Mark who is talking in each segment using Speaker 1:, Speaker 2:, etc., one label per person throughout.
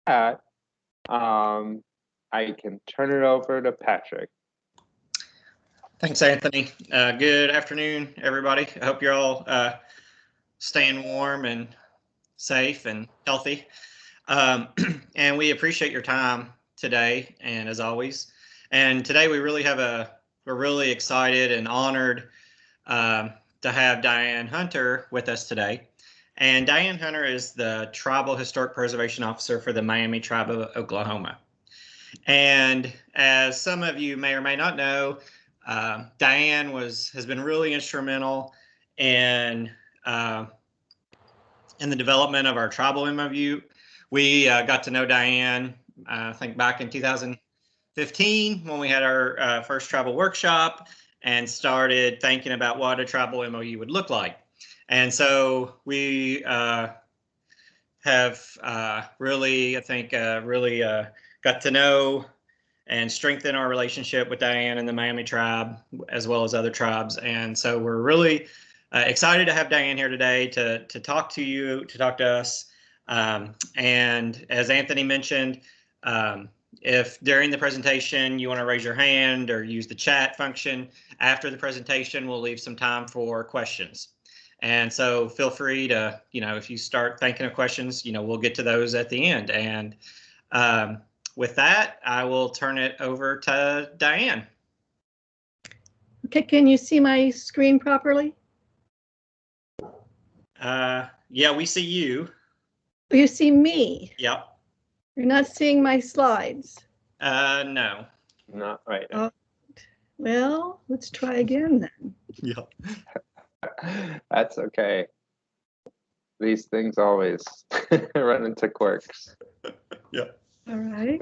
Speaker 1: that, I can turn it over to Patrick.
Speaker 2: Thanks, Anthony. Good afternoon, everybody. I hope you're all staying warm and safe and healthy. And we appreciate your time today, and as always. And today we really we're really excited and honored to have Diane Hunter with us today. And Diane Hunter is the Tribal Historic Preservation Officer for the Miami Tribe of Oklahoma. And as some of you may or may not know, Diane has been really instrumental in the development of our tribal MOU. We got to know Diane, I think back in 2015 when we had our first tribal workshop and started thinking about what a tribal MOU would look like. And so we have really, I think, got to know and strengthen our relationship with Diane and the Miami tribe, as well as other tribes. And so we're really excited to have Diane here today to talk to you, to talk to us. And as Anthony mentioned, if during the presentation you want to raise your hand or use the chat function, after the presentation, we'll leave some time for questions. And so feel free to, if you start thinking of questions, we'll get to those at the end. And with that, I will turn it over to Diane.
Speaker 3: Okay, can you see my screen properly?
Speaker 2: Yeah, we see you.
Speaker 3: You see me?
Speaker 2: Yep.
Speaker 3: You're not seeing my slides?
Speaker 2: No.
Speaker 1: Not right.
Speaker 3: Well, let's try again then.
Speaker 2: Yep.
Speaker 1: That's okay. These things always run into quirks.
Speaker 2: Yep.
Speaker 3: All right.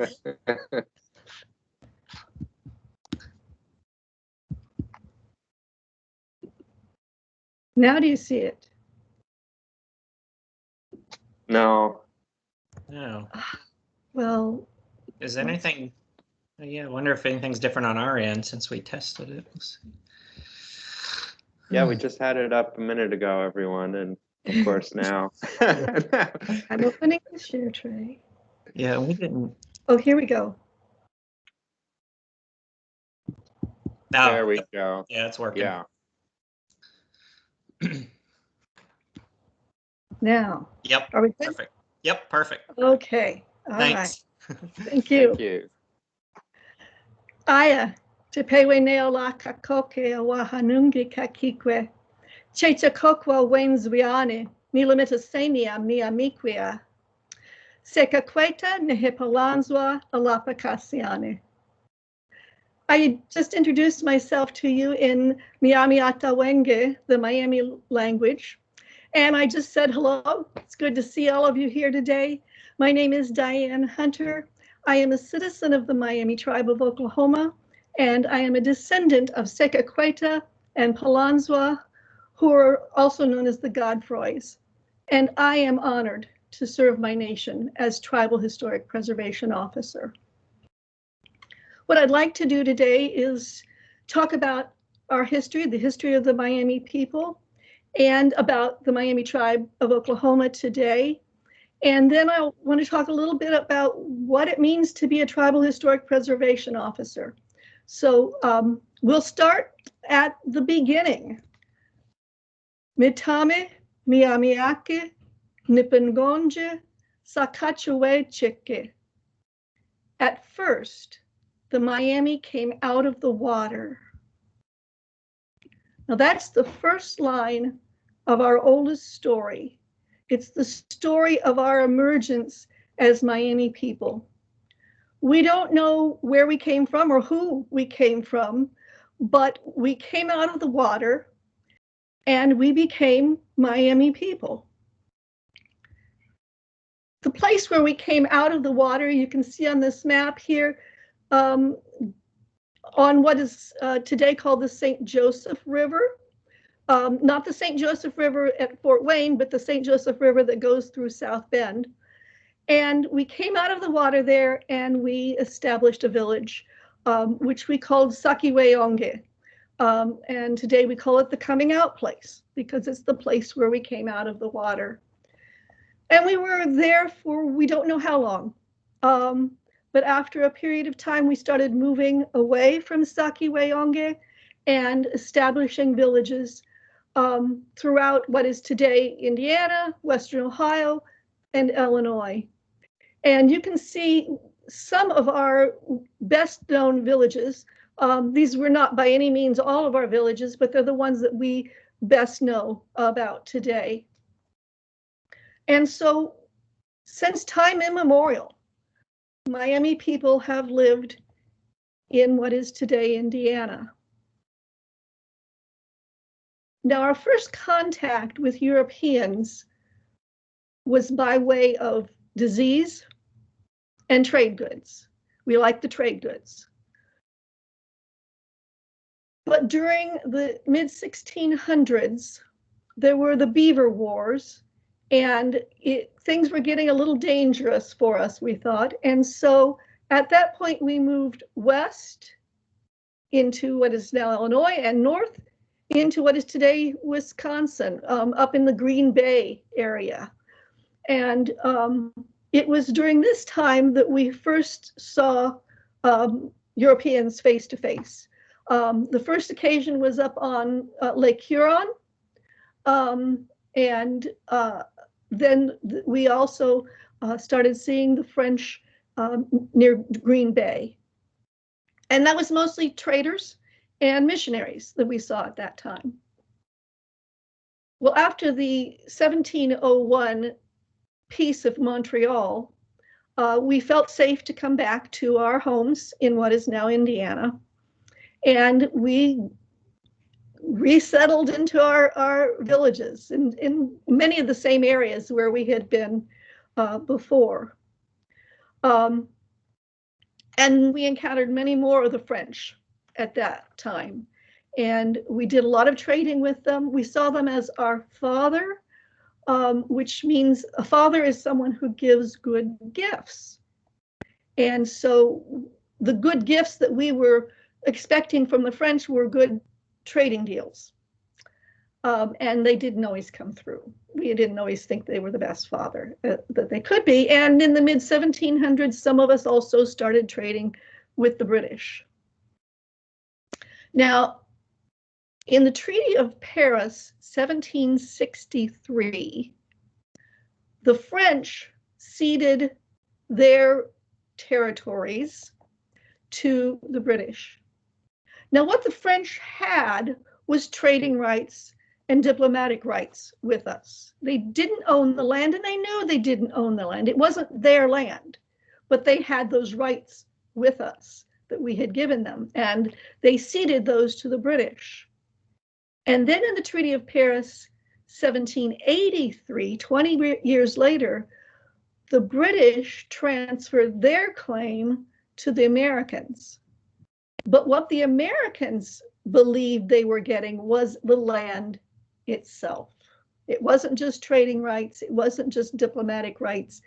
Speaker 3: Now do you see it?
Speaker 1: No.
Speaker 2: No.
Speaker 3: Well.
Speaker 2: Is anything? Yeah, I wonder if anything's different on our end since we tested it. Let's see.
Speaker 1: Yeah, we just had it up a minute ago, everyone, and of course now.
Speaker 3: I'm opening the share tray.
Speaker 2: Yeah, we didn't.
Speaker 3: Oh, here we go.
Speaker 1: There we go.
Speaker 2: Yeah, it's working.
Speaker 1: Yeah.
Speaker 3: Now.
Speaker 2: Yep.
Speaker 3: Are we good?
Speaker 2: Perfect. Yep, perfect.
Speaker 3: Okay. All
Speaker 2: Thanks.
Speaker 3: right. Thank you.
Speaker 1: Thank you.
Speaker 3: Aya, te pewe neo la kakoke a wahanungi kakikwe. Cheta kokwa wenzwiane, milimita senia miamiquia. Seka kweta nehipalanzwa alapakasiane. I just introduced myself to you in Miami Atawenge, the Miami language. And I just said hello. It's good to see all of you here today. My name is Diane Hunter. I am a citizen of the Miami Tribe of Oklahoma, and I am a descendant of Sekakweta and Palanzwa, who are also known as the Godfroys. And I am honored to serve my nation as Tribal Historic Preservation Officer. What I'd like to do today is talk about our history, the history of the Miami people, and about the Miami Tribe of Oklahoma today. And then I want to talk a little bit about what it means to be a Tribal Historic Preservation Officer. So we'll start at the beginning. Mitame, Miamiake, Nipengonje, Sakachewe Chike. At first, the Miami came out of the water. Now that's the first line of our oldest story. It's the story of our emergence as Miami people. We don't know where we came from or who we came from, but we came out of the water and we became Miami people. The place where we came out of the water, you can see on this map here, on what is today called the St. Joseph River. Not the St. Joseph River at Fort Wayne, but the St. Joseph River that goes through South Bend. And we came out of the water there and we established a village, which we called Sakiweonge. And today we call it the coming out place because it's the place where we came out of the water. And we were there for, we don't know how long. But after a period of time, we started moving away from Sakiweonge and establishing villages throughout what is today Indiana, Western Ohio, and Illinois. And you can see some of our best known villages. These were not by any means all of our villages, but they're the ones that we best know about today. And so since time immemorial, Miami people have lived in what is today Indiana. Now, our first contact with Europeans was by way of disease and trade goods. We like the trade goods. But during the mid-1600s, there were the Beaver Wars, and things were getting a little dangerous for us, we thought. And so at that point, we moved west into what is now Illinois and north into what is today Wisconsin, up in the Green Bay area. And it was during this time that we first saw Europeans face to face. The first occasion was up on Lake Huron. And then we also started seeing the French near Green Bay. And that was mostly traders and missionaries that we saw at that time. Well, after the 1701 Peace of Montreal, we felt safe to come back to our homes in what is now Indiana. And we resettled into our villages in many of the same areas where we had been before. And we encountered many more of the French at that time. And we did a lot of trading with them. We saw them as our father, which means a father is someone who gives good gifts. And so the good gifts that we were expecting from the French were good trading deals. And they didn't always come through. We didn't always think they were the best father that they could be. And in the mid-1700s, some of us also started trading with the British. Now, in the Treaty of Paris, 1763, the French ceded their territories to the British. Now, what the French had was trading rights and diplomatic rights with us. They didn't own the land, and they knew they didn't own the land. It wasn't their land, but they had those rights with us that we had given them, and they ceded those to the British. And then in the Treaty of Paris, 1783, 20 years later, the British transferred their claim to the Americans. But what the Americans believed they were getting was the land itself. It wasn't just trading rights. It wasn't just diplomatic rights.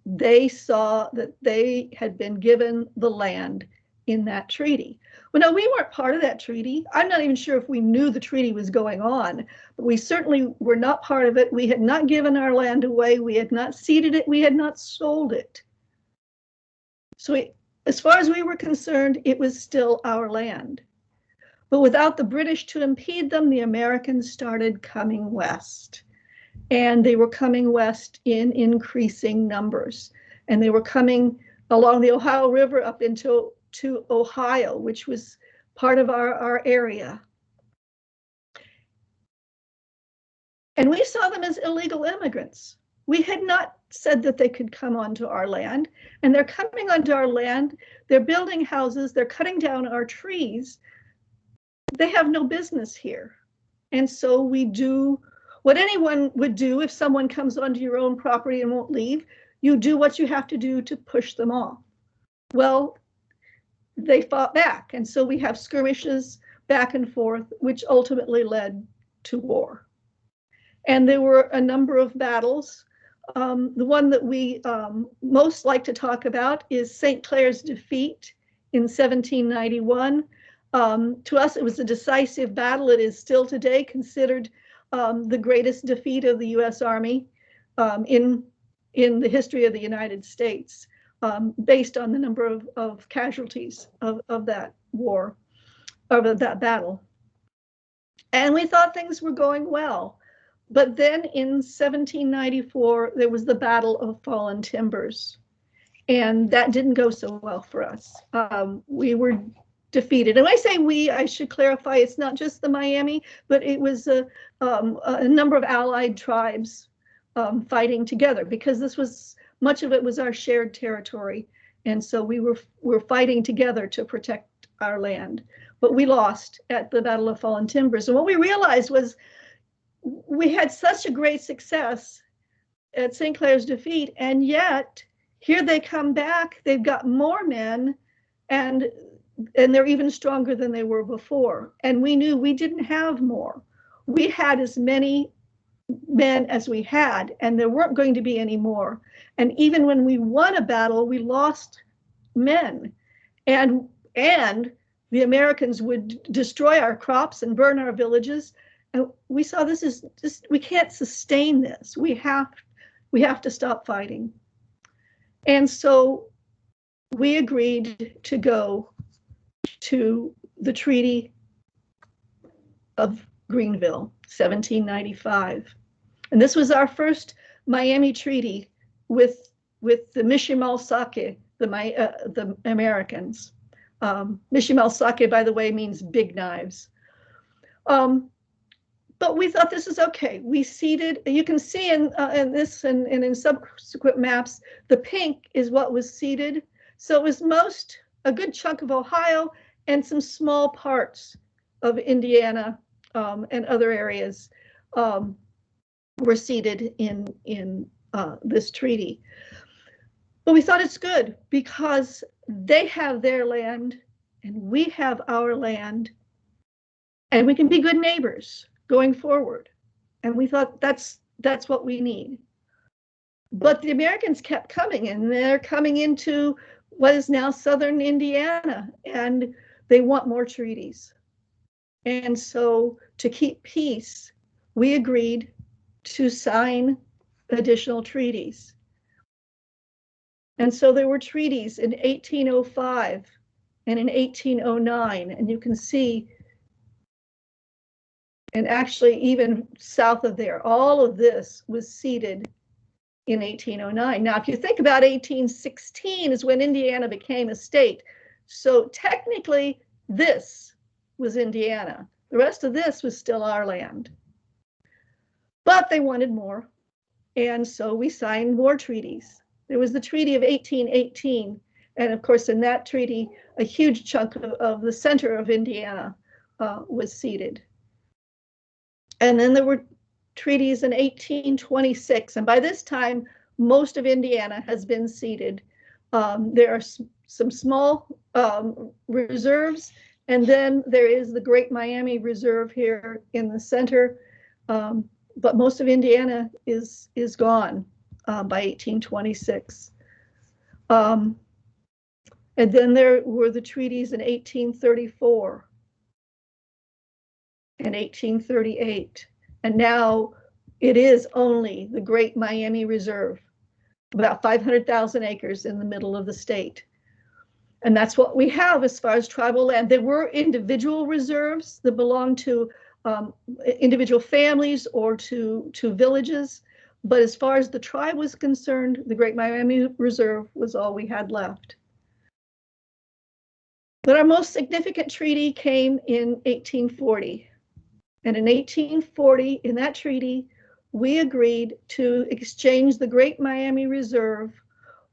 Speaker 3: They saw that they had been given the land in that treaty. Well, no, we weren't part of that treaty. I'm not even sure if we knew the treaty was going on, but we certainly were not part of it. We had not given our land away. We had not ceded it. We had not sold it. So as far as we were concerned, it was still our land. But without the British to impede them, the Americans started coming west. And they were coming west in increasing numbers. And they were coming along the Ohio River up into Ohio, which was part of our area. And we saw them as illegal immigrants. We had not said that they could come onto our land, and they're coming onto our land. They're building houses. They're cutting down our trees. They have no business here. And so we do what anyone would do if someone comes onto your own property and won't leave. You do what you have to do to push them off. Well, they fought back. And so we have skirmishes back and forth, which ultimately led to war. And there were a number of battles. The one that we most like to talk about is St. Clair's defeat in 1791. To us, it was a decisive battle. It is still today considered the greatest defeat of the U.S. Army in the history of the United States. based on the number of casualties of that war, of that battle. And we thought things were going well. But then in 1794, there was the Battle of Fallen Timbers. And that didn't go so well for us. We were defeated. And when I say we, I should clarify, it's not just the Miami, but it was a number of allied tribes fighting together, because this was, much of it was our shared territory. And so we were fighting together to protect our land. But we lost at the Battle of Fallen Timbers. And what we realized was we had such a great success at St. Clair's defeat, and yet here they come back, they've got more men, and they're even stronger than they were before. And we knew we didn't have more. We had as many men as we had, and there weren't going to be any more. And even when we won a battle, we lost men. And the Americans would destroy our crops and burn our villages. And we saw this is just, we can't sustain this. We have to stop fighting. And so we agreed to go to the Treaty of Greenville, 1795. And this was our first Miami Treaty with the Mishimal-Sake, the Americans. Mishimal-Sake, by the way, means big knives. But we thought this is okay. We ceded, you can see in this and in subsequent maps, the pink is what was ceded. So it was a good chunk of Ohio and some small parts of Indiana and other areas were ceded in this treaty. But we thought it's good because they have their land and we have our land, and we can be good neighbors going forward. And we thought that's what we need. But the Americans kept coming, and they're coming into what is now southern Indiana, and they want more treaties. And so to keep peace, we agreed to sign additional treaties. And so there were treaties in 1805 and in 1809, and you can see, and actually even south of there, all of this was ceded in 1809. Now, if you think about 1816 is when Indiana became a state. So technically this was Indiana. The rest of this was still our land. But they wanted more. And so we signed more treaties. There was the Treaty of 1818. And of course, in that treaty, a huge chunk of the center of Indiana was ceded. And then there were treaties in 1826. And by this time, most of Indiana has been ceded. There are some small reserves. And then there is the Great Miami Reserve here in the center. But most of Indiana is gone by 1826. And then there were the treaties in 1834 and 1838. And now it is only the Great Miami Reserve, about 500,000 acres in the middle of the state. And that's what we have as far as tribal land. There were individual reserves that belonged to individual families or to villages. But as far as the tribe was concerned, the Great Miami Reserve was all we had left. But our most significant treaty came in 1840. And in 1840, in that treaty, we agreed to exchange the Great Miami Reserve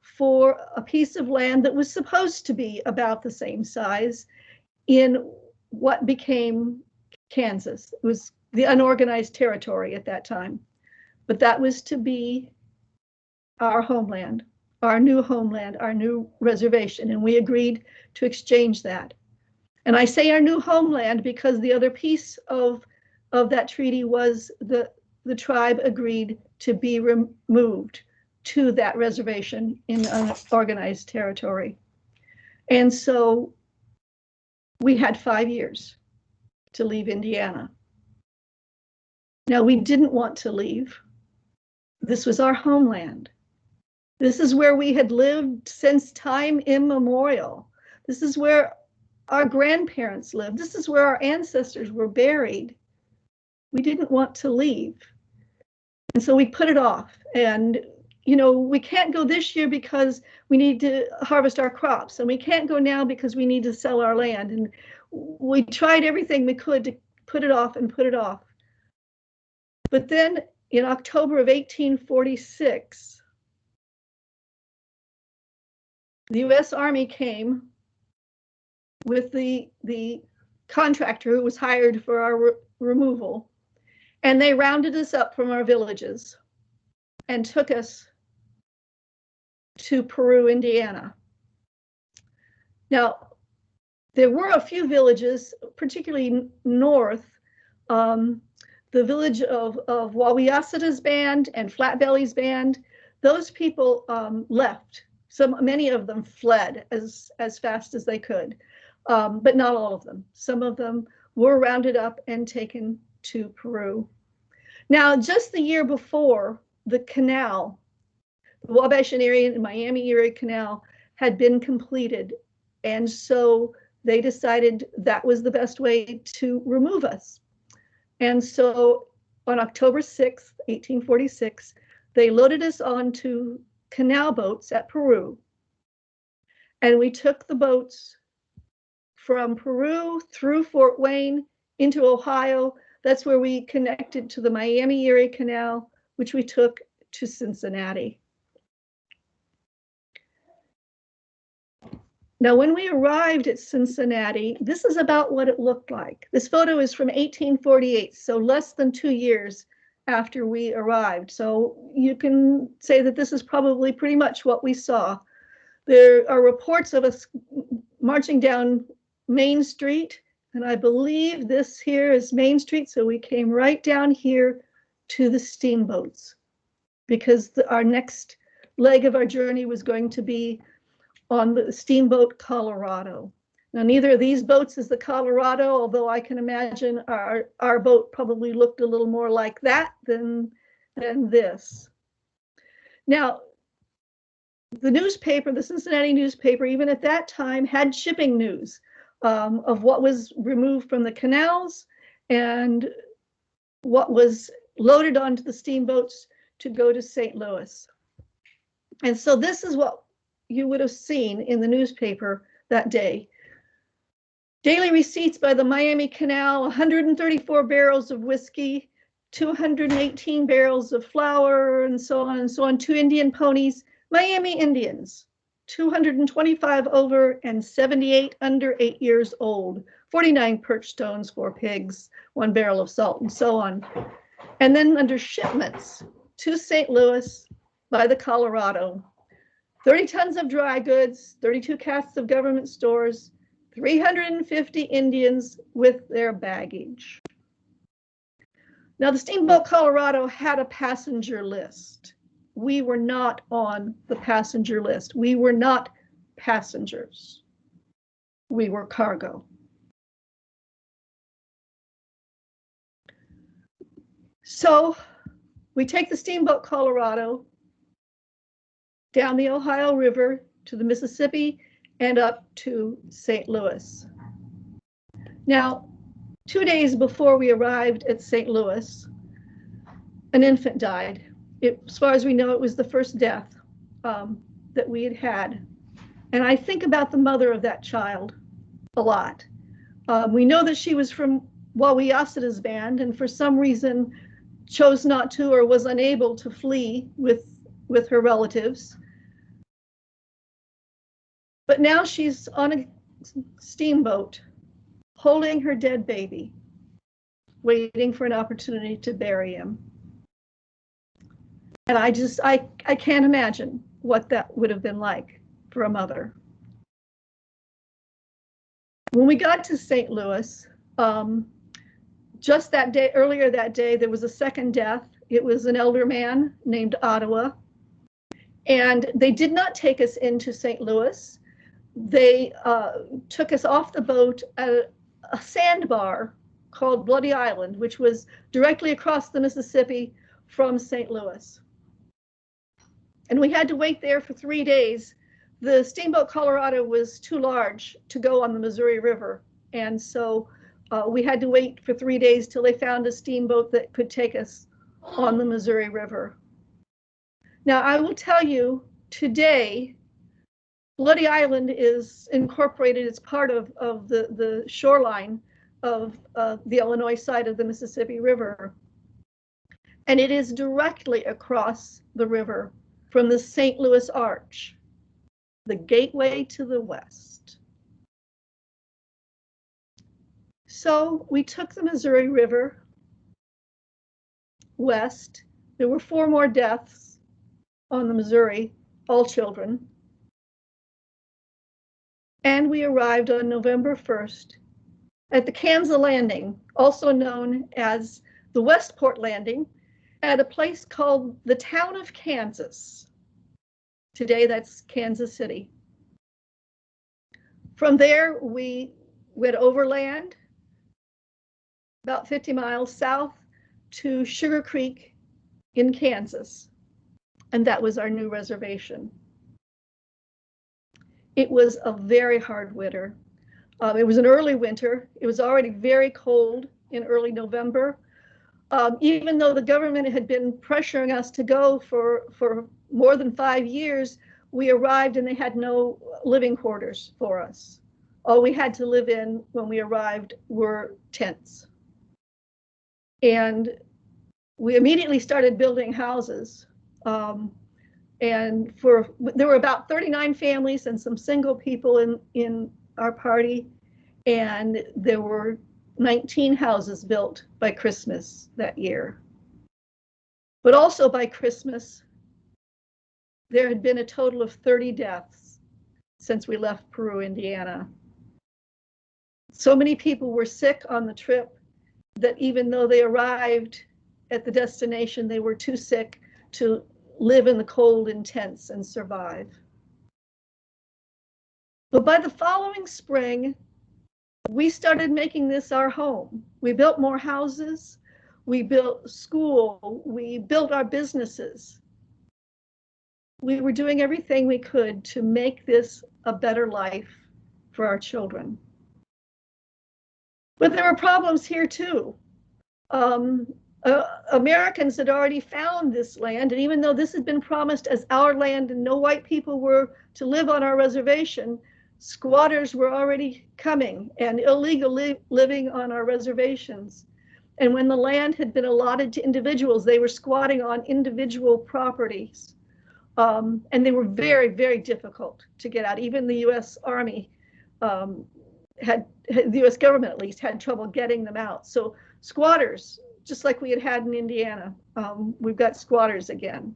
Speaker 3: for a piece of land that was supposed to be about the same size in what became Kansas. It was the unorganized territory at that time. But that was to be our homeland, our new homeland, our new reservation, and we agreed to exchange that. And I say our new homeland because the other piece of that treaty was the tribe agreed to be removed to that reservation in unorganized territory. And so we had 5 years to leave Indiana. Now, we didn't want to leave. This was our homeland. This is where we had lived since time immemorial. This is where our grandparents lived. This is where our ancestors were buried. We didn't want to leave. And so we put it off. And, you know, we can't go this year because we need to harvest our crops. And we can't go now because we need to sell our land. And we tried everything we could to put it off and put it off. But then in October of 1846, the US Army came with the contractor who was hired for our removal, and they rounded us up from our villages and took us to Peru, Indiana. Now, there were a few villages, particularly north, the village of Wawayasita's band and Flatbelly's band. Those people left. Many of them fled as fast as they could, but not all of them. Some of them were rounded up and taken to Peru. Now, just the year before, the canal, the Wabash and Miami Erie Canal, had been completed. And so they decided that was the best way to remove us. And so on October 6th, 1846, they loaded us onto canal boats at Peru. And we took the boats from Peru through Fort Wayne into Ohio. That's where we connected to the Miami Erie Canal, which we took to Cincinnati. Now, when we arrived at Cincinnati, this is about what it looked like. This photo is from 1848, so less than 2 years after we arrived. So you can say that this is probably pretty much what we saw. There are reports of us marching down Main Street, and I believe this here is Main Street, so we came right down here to the steamboats, because our next leg of our journey was going to be on the steamboat Colorado. Now, neither of these boats is the Colorado, although I can imagine our boat probably looked a little more like that than this. Now, the newspaper, the Cincinnati newspaper, even at that time, had shipping news of what was removed from the canals and what was loaded onto the steamboats to go to St. Louis. And so this is what you would have seen in the newspaper that day. Daily receipts by the Miami Canal: 134 barrels of whiskey, 218 barrels of flour, and so on and so on. 2 Indian ponies, Miami Indians, 225 over and 78 under 8 years old, 49 perch stones, 4 pigs, 1 barrel of salt, and so on. And then under shipments to St. Louis by the Colorado, 30 tons of dry goods, 32 casks of government stores, 350 Indians with their baggage. Now, the steamboat Colorado had a passenger list. We were not on the passenger list. We were not passengers. We were cargo. So we take the steamboat Colorado down the Ohio River to the Mississippi and up to St. Louis. Now, 2 days before we arrived at St. Louis, an infant died. As far as we know, it was the first death that we had had. And I think about the mother of that child a lot. We know that she was from Wawayasita's band, and for some reason chose not to or was unable to flee with her relatives. But now she's on a steamboat holding her dead baby, waiting for an opportunity to bury him. And I can't imagine what that would have been like for a mother. When we got to St. Louis, just that day, earlier that day, there was a second death. It was an elder man named Ottawa. And they did not take us into St. Louis. They took us off the boat at a sandbar called Bloody Island, which was directly across the Mississippi from St. Louis. And we had to wait there for 3 days. The steamboat Colorado was too large to go on the Missouri River. And so we had to wait for 3 days till they found a steamboat that could take us on the Missouri River. Now, I will tell you, today, Bloody Island is incorporated as part of the shoreline of the Illinois side of the Mississippi River. And it is directly across the river from the St. Louis Arch, the gateway to the west. So we took the Missouri River west. There were 4 more deaths on the Missouri, all children. And we arrived on November 1st at the Kansas Landing, also known as the Westport Landing, at a place called the town of Kansas. Today, that's Kansas City. From there, we went overland, about 50 miles south to Sugar Creek in Kansas. And that was our new reservation. It was a very hard winter. It was an early winter. It was already very cold in early November. Even though the government had been pressuring us to go for more than 5 years, we arrived and they had no living quarters for us. All we had to live in when we arrived were tents. And we immediately started building houses. And there were about 39 families and some single people in our party, and there were 19 houses built by Christmas that year. But also by Christmas, there had been a total of 30 deaths since we left Peru, Indiana. So many people were sick on the trip that even though they arrived at the destination, they were too sick to live in the cold in tents and survive. But by the following spring, we started making this our home. We built more houses, we built school, we built our businesses. We were doing everything we could to make this a better life for our children. But there were problems here too. Americans had already found this land, and even though this had been promised as our land and no white people were to live on our reservation, squatters were already coming and illegally living on our reservations. And when the land had been allotted to individuals, they were squatting on individual properties. And they were very, very difficult to get out. Even the US Army the US government at least had trouble getting them out. So squatters, just like we had in Indiana, we've got squatters again.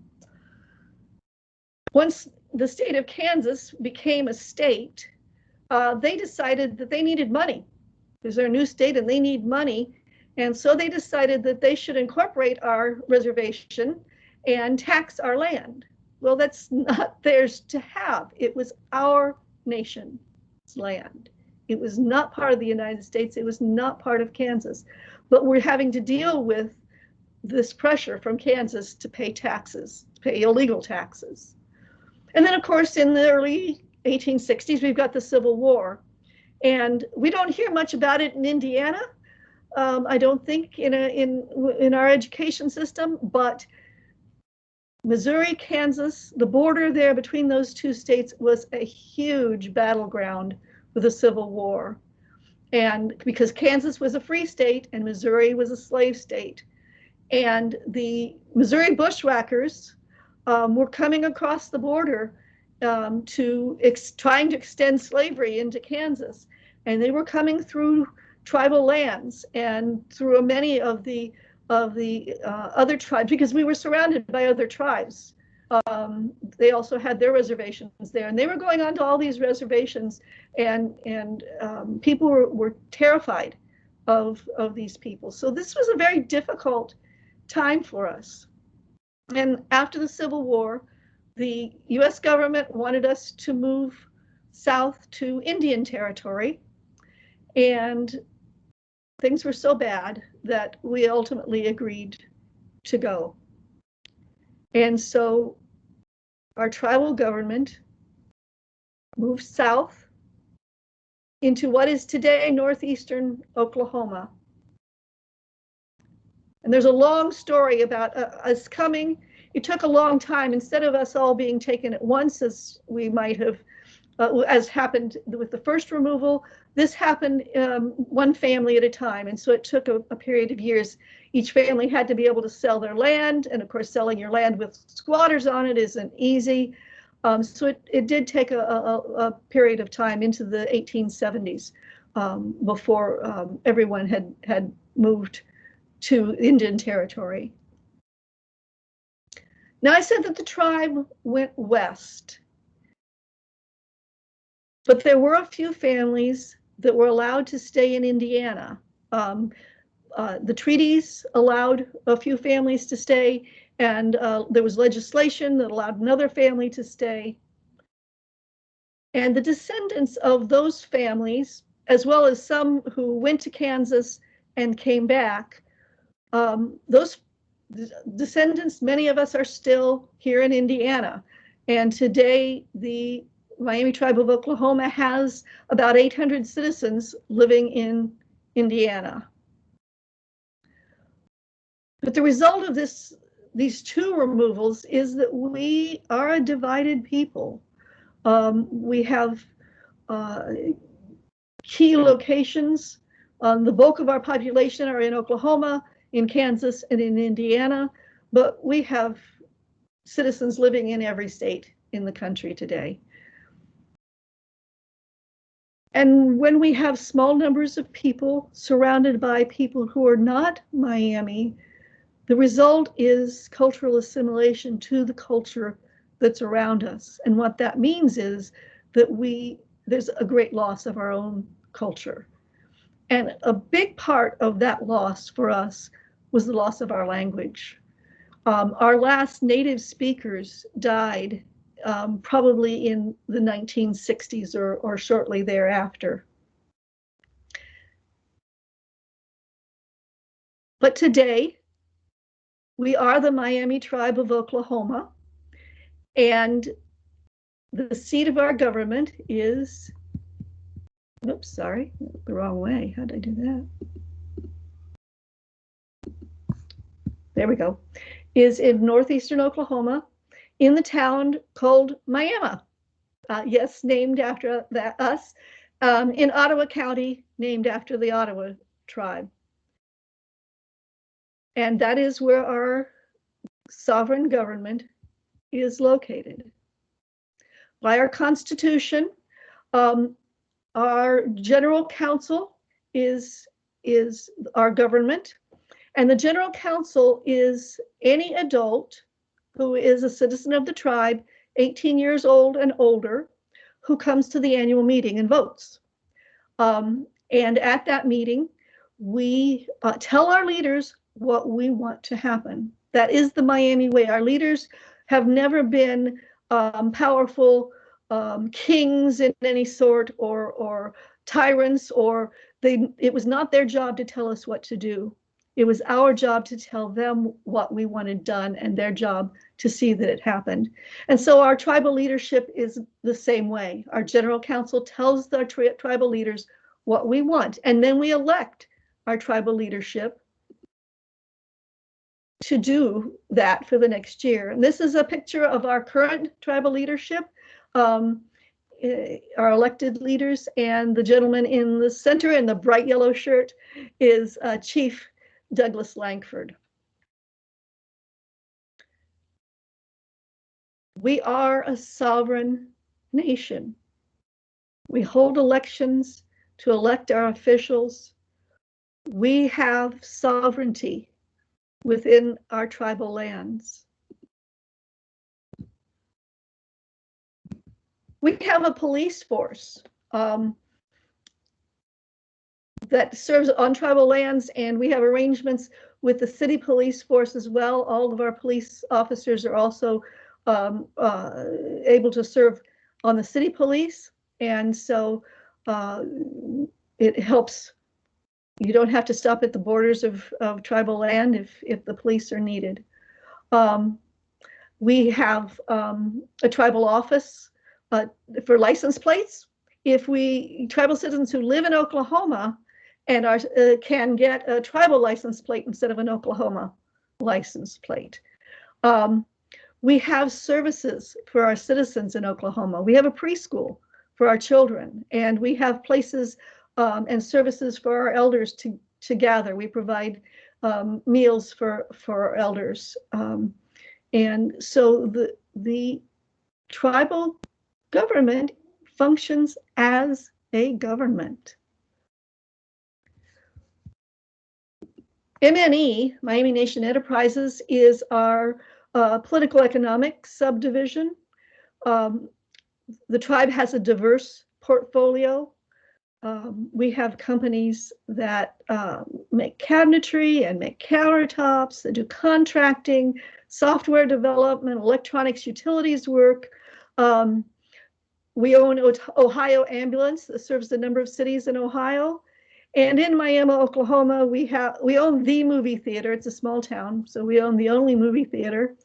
Speaker 3: Once the state of Kansas became a state, they decided that they needed money. Because they're a new state and they need money. And so they decided that they should incorporate our reservation and tax our land. Well, that's not theirs to have. It was our nation's land. It was not part of the United States. It was not part of Kansas. But we're having to deal with this pressure from Kansas to pay taxes, to pay illegal taxes. And then, of course, in the early 1860s, we've got the Civil War. And we don't hear much about it in Indiana, I don't think, in our education system. But Missouri, Kansas, the border there between those two states was a huge battleground for the Civil War. And because Kansas was a free state and Missouri was a slave state. And the Missouri bushwhackers were coming across the border trying to extend slavery into Kansas. And they were coming through tribal lands and through many of the other tribes, because we were surrounded by other tribes. They also had their reservations there, and they were going onto all these reservations, and people were terrified of these people. So this was a very difficult time for us. And after the Civil War, the US government wanted us to move south to Indian Territory, and things were so bad that we ultimately agreed to go. And so our tribal government moved south into what is today northeastern Oklahoma. And there's a long story about us coming. It took a long time. Instead of us all being taken at once, as we might have, as happened with the first removal, this happened one family at a time. And so it took a period of years. Each family had to be able to sell their land. And of course, selling your land with squatters on it isn't easy. So it did take a period of time into the 1870s before everyone had moved to Indian territory. Now, I said that the tribe went west, but there were a few families that were allowed to stay in Indiana. The treaties allowed a few families to stay, and there was legislation that allowed another family to stay. And the descendants of those families, as well as some who went to Kansas and came back, those descendants, many of us are still here in Indiana. And today, the Miami Tribe of Oklahoma has about 800 citizens living in Indiana. But the result of these two removals is that we are a divided people. We have key locations. The bulk of our population are in Oklahoma, in Kansas, and in Indiana, but we have citizens living in every state in the country today. And when we have small numbers of people surrounded by people who are not Miami, the result is cultural assimilation to the culture that's around us. And what that means is that there's a great loss of our own culture. And a big part of that loss for us was the loss of our language. Our last native speakers died probably in the 1960s or shortly thereafter. But today, we are the Miami Tribe of Oklahoma, and the seat of our government is, oops, sorry, the wrong way. How did I do that? There we go, is in northeastern Oklahoma in the town called Miami. Yes, named after us, in Ottawa County, named after the Ottawa tribe. And that is where our sovereign government is located. By our Constitution, our General Counsel is our government. And the General Counsel is any adult who is a citizen of the tribe, 18 years old and older, who comes to the annual meeting and votes. And at that meeting, we tell our leaders what we want to happen. That is the Miami way. Our leaders have never been powerful kings in any sort, or tyrants, or it was not their job to tell us what to do. It was our job to tell them what we wanted done, and their job to see that it happened. And so our tribal leadership is the same way. Our General Counsel tells the tribal leaders what we want, and then we elect our tribal leadership to do that for the next year. And this is a picture of our current tribal leadership, our elected leaders, and the gentleman in the center in the bright yellow shirt is Chief Douglas Langford. We are a sovereign nation. We hold elections to elect our officials. We have sovereignty within our tribal lands. We have a police force that serves on tribal lands, and we have arrangements with the city police force as well. All of our police officers are also able to serve on the city police, and so it helps. You don't have to stop at the borders of tribal land if the police are needed. We have a tribal office for license plates. If tribal citizens who live in Oklahoma and can get a tribal license plate instead of an Oklahoma license plate. We have services for our citizens in Oklahoma. We have a preschool for our children, and we have places and services for our elders to gather. We provide meals for our elders. And so the tribal government functions as a government. MNE, Miami Nation Enterprises, is our political economic subdivision. The tribe has a diverse portfolio. We have companies that make cabinetry and make countertops, that do contracting, software development, electronics, utilities work. We own Ohio Ambulance that serves a number of cities in Ohio. And in Miami, Oklahoma, we own the movie theater. It's a small town, so we own the only movie theater,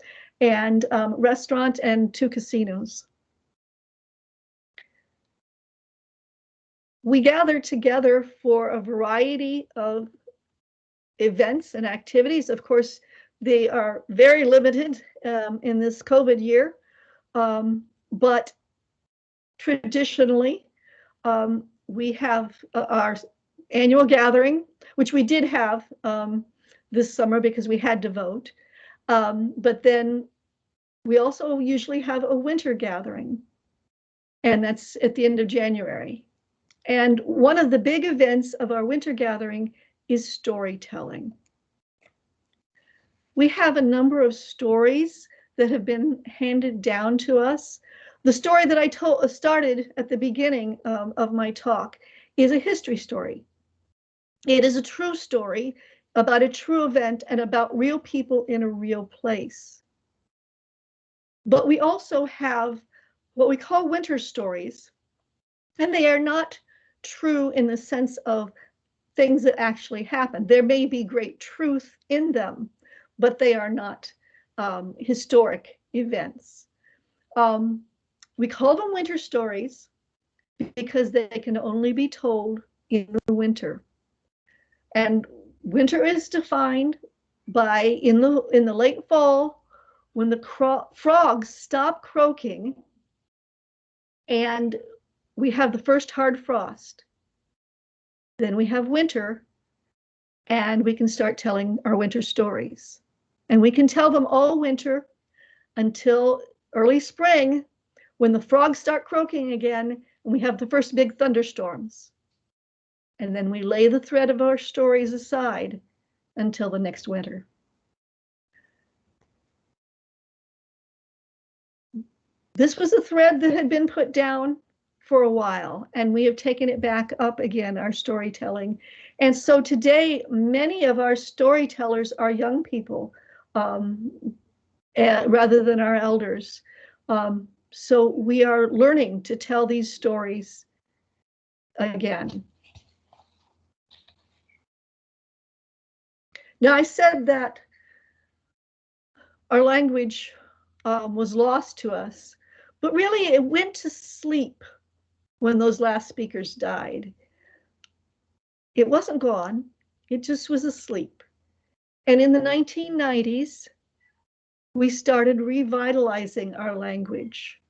Speaker 3: and restaurant and 2 casinos. We gather together for a variety of events and activities. Of course, they are very limited in this COVID year, but traditionally, we have our annual gathering, which we did have this summer because we had to vote. But then we also usually have a winter gathering, and that's at the end of January. And one of the big events of our winter gathering is storytelling. We have a number of stories that have been handed down to us. The story that I started at the beginning of my talk is a history story. It is a true story about a true event and about real people in a real place. But we also have what we call winter stories, and they are not true in the sense of things that actually happened. There may be great truth in them, but they are not historic events. We call them winter stories because they can only be told in the winter. And winter is defined by in the late fall, when the frogs stop croaking and we have the first hard frost. Then we have winter, and we can start telling our winter stories. And we can tell them all winter until early spring, when the frogs start croaking again, and we have the first big thunderstorms. And then we lay the thread of our stories aside until the next winter. This was a thread that had been put down for a while, and we have taken it back up again, our storytelling. And so today, many of our storytellers are young people rather than our elders. So we are learning to tell these stories again. Now, I said that our language was lost to us, but really it went to sleep when those last speakers died. It wasn't gone, it just was asleep. And in the 1990s, we started revitalizing our language.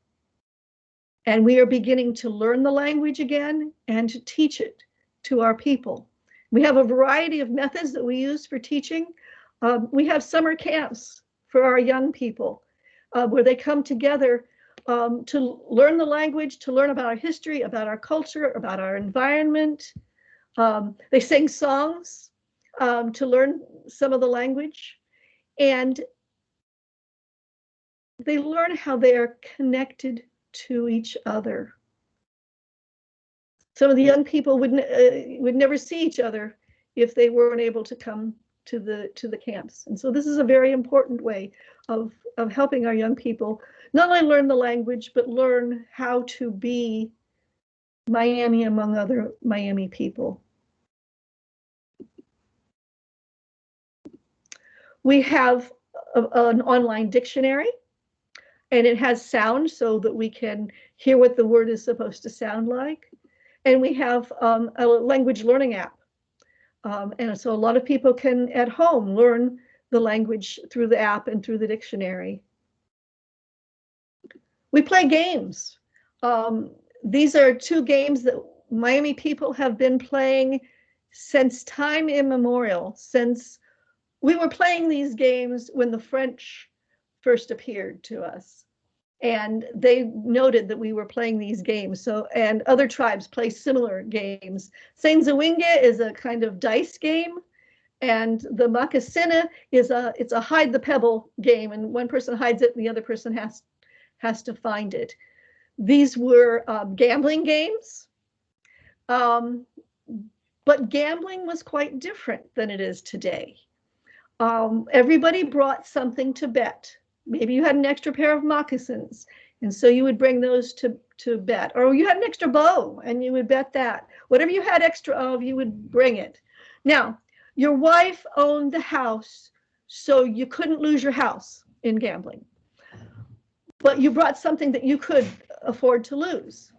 Speaker 3: And we are beginning to learn the language again and to teach it to our people. We have a variety of methods that we use for teaching. We have summer camps for our young people where they come together to learn the language, to learn about our history, about our culture, about our environment. They sing songs to learn some of the language, and they learn how they are connected to each other. Some of the young people would never see each other if they weren't able to come to the camps. And so this is a very important way of helping our young people not only learn the language, but learn how to be Miami among other Miami people. We have an online dictionary and it has sound so that we can hear what the word is supposed to sound like. And we have a language learning app. And so a lot of people can at home learn the language through the app and through the dictionary. We play games. These are two games that Miami people have been playing since time immemorial, since we were playing these games when the French first appeared to us. And they noted that we were playing these games. So, and other tribes play similar games. Sainzawinga is a kind of dice game, and the Makasina is it's a hide the pebble game, and one person hides it and the other person has to find it. These were gambling games, but gambling was quite different than it is today. Everybody brought something to bet. Maybe you had an extra pair of moccasins, and so you would bring those to bet. Or you had an extra bow, and you would bet that. Whatever you had extra of, you would bring it. Now, your wife owned the house, so you couldn't lose your house in gambling. But you brought something that you could afford to lose.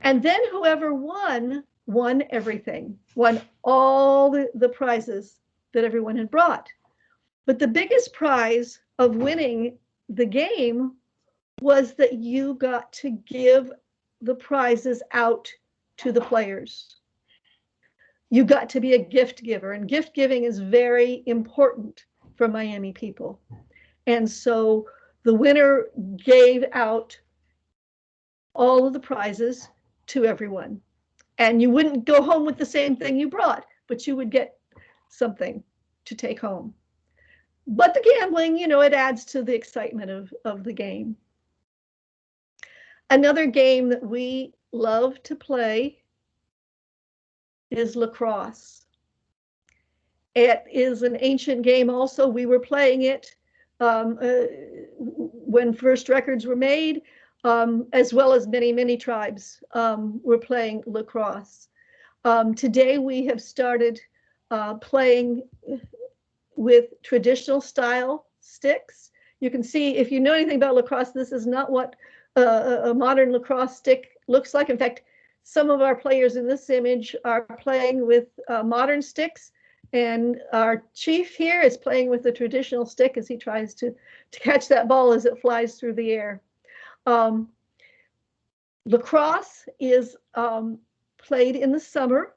Speaker 3: And then whoever won everything, won all the prizes that everyone had brought. But the biggest prize of winning the game was that you got to give the prizes out to the players. You got to be a gift giver, and gift giving is very important for Miami people. And so the winner gave out all of the prizes to everyone. And you wouldn't go home with the same thing you brought, but you would get something to take home. But the gambling, you know, it adds to the excitement of the game. Another game that we love to play is lacrosse. It is an ancient game also. We were playing it when first records were made, as well as many tribes were playing lacrosse. Today we have started playing with traditional style sticks. You can see, if you know anything about lacrosse, this is not what a modern lacrosse stick looks like. In fact, some of our players in this image are playing with modern sticks, and our chief here is playing with the traditional stick as he tries to catch that ball as it flies through the air. Lacrosse is played in the summer.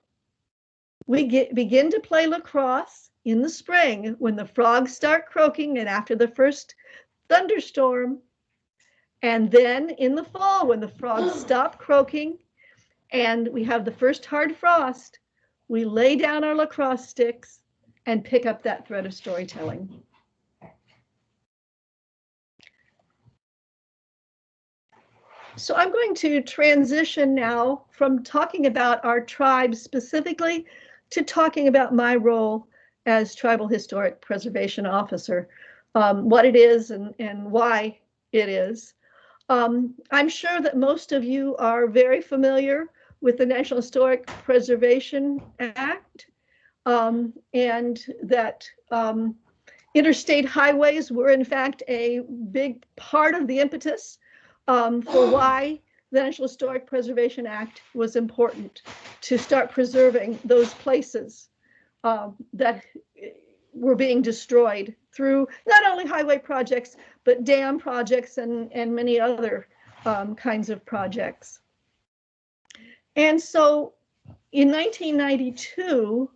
Speaker 3: We begin to play lacrosse in the spring when the frogs start croaking and after the first thunderstorm. And then in the fall when the frogs stop croaking and we have the first hard frost, we lay down our lacrosse sticks and pick up that thread of storytelling. So I'm going to transition now from talking about our tribe specifically to talking about my role as Tribal Historic Preservation Officer, what it is and why it is. I'm sure that most of you are very familiar with the National Historic Preservation Act, and that interstate highways were in fact a big part of the impetus for why the National Historic Preservation Act was important, to start preserving those places that were being destroyed through not only highway projects, but dam projects and many other kinds of projects. And so in 1992,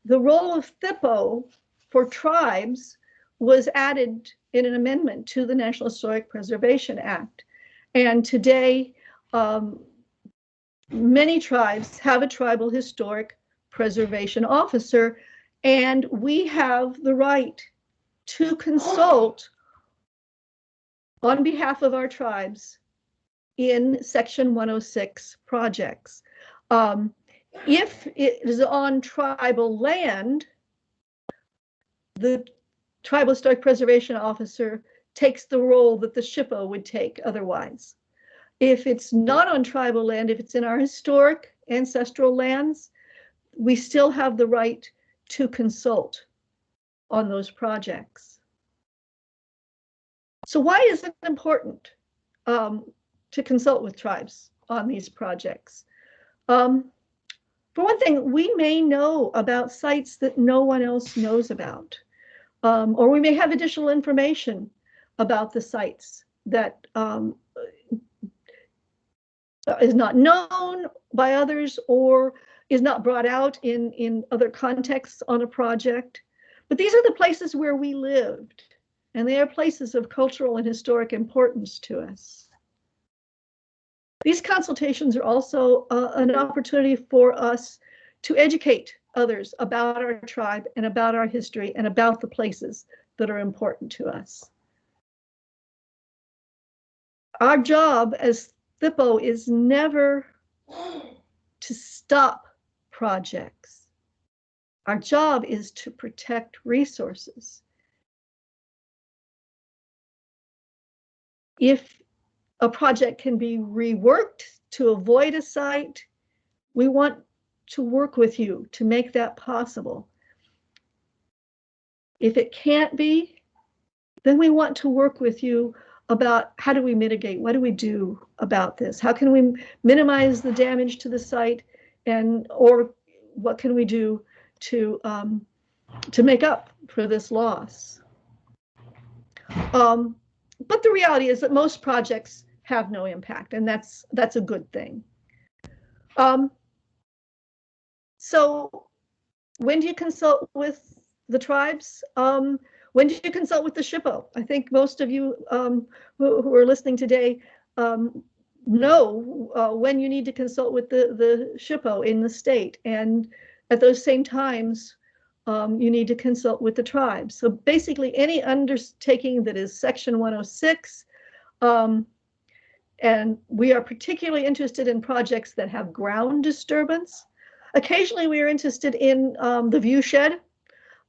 Speaker 3: the role of THPO for tribes was added in an amendment to the National Historic Preservation Act. And today, many tribes have a tribal historic preservation officer, and we have the right to consult on behalf of our tribes in Section 106 projects. If it is on tribal land, the Tribal Historic Preservation Officer takes the role that the SHPO would take otherwise. If it's not on tribal land, if it's in our historic ancestral lands, we still have the right to consult on those projects. So why is it important to consult with tribes on these projects? For one thing, we may know about sites that no one else knows about, or we may have additional information about the sites that is not known by others or is not brought out in other contexts on a project. But these are the places where we lived, and they are places of cultural and historic importance to us. These consultations are also an opportunity for us to educate others about our tribe and about our history and about the places that are important to us. Our job as THPO is never to stop projects. Our job is to protect resources. If a project can be reworked to avoid a site, we want to work with you to make that possible. If it can't be, then we want to work with you about how do we mitigate, what do we do about this? How can we minimize the damage to the site, or what can we do to make up for this loss? But the reality is that most projects have no impact, and that's a good thing. So when do you consult with the tribes? When do you consult with the SHPO? I think most of you who are listening today know when you need to consult with the SHPO in the state. And at those same times, you need to consult with the tribes. So basically any undertaking that is Section 106, and we are particularly interested in projects that have ground disturbance. Occasionally we are interested in the view shed.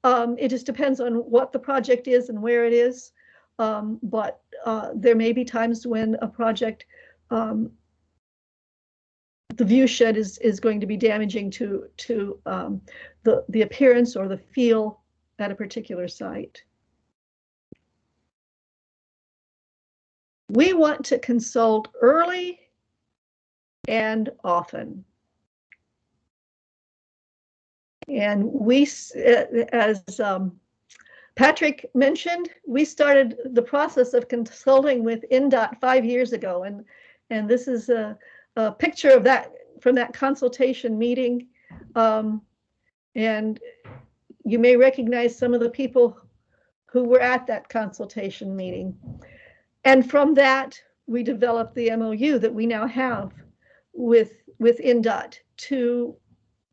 Speaker 3: It just depends on what the project is and where it is. But there may be times when a project, the view shed is going to be damaging to the appearance or the feel at a particular site. We want to consult early and often. And we, as Patrick mentioned, we started the process of consulting with INDOT 5 years ago. And this is a picture of that from that consultation meeting. And you may recognize some of the people who were at that consultation meeting. And from that, we developed the MOU that we now have with INDOT to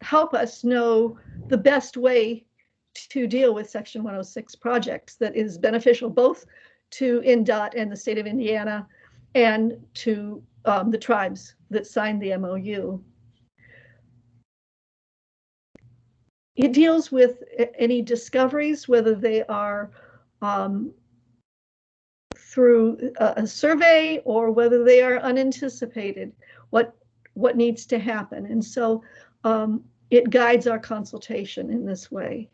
Speaker 3: help us know the best way to deal with Section 106 projects that is beneficial both to INDOT and the state of Indiana and to the tribes that signed the MOU. It deals with any discoveries, whether they are through a survey or whether they are unanticipated, what needs to happen. And so it guides our consultation in this way.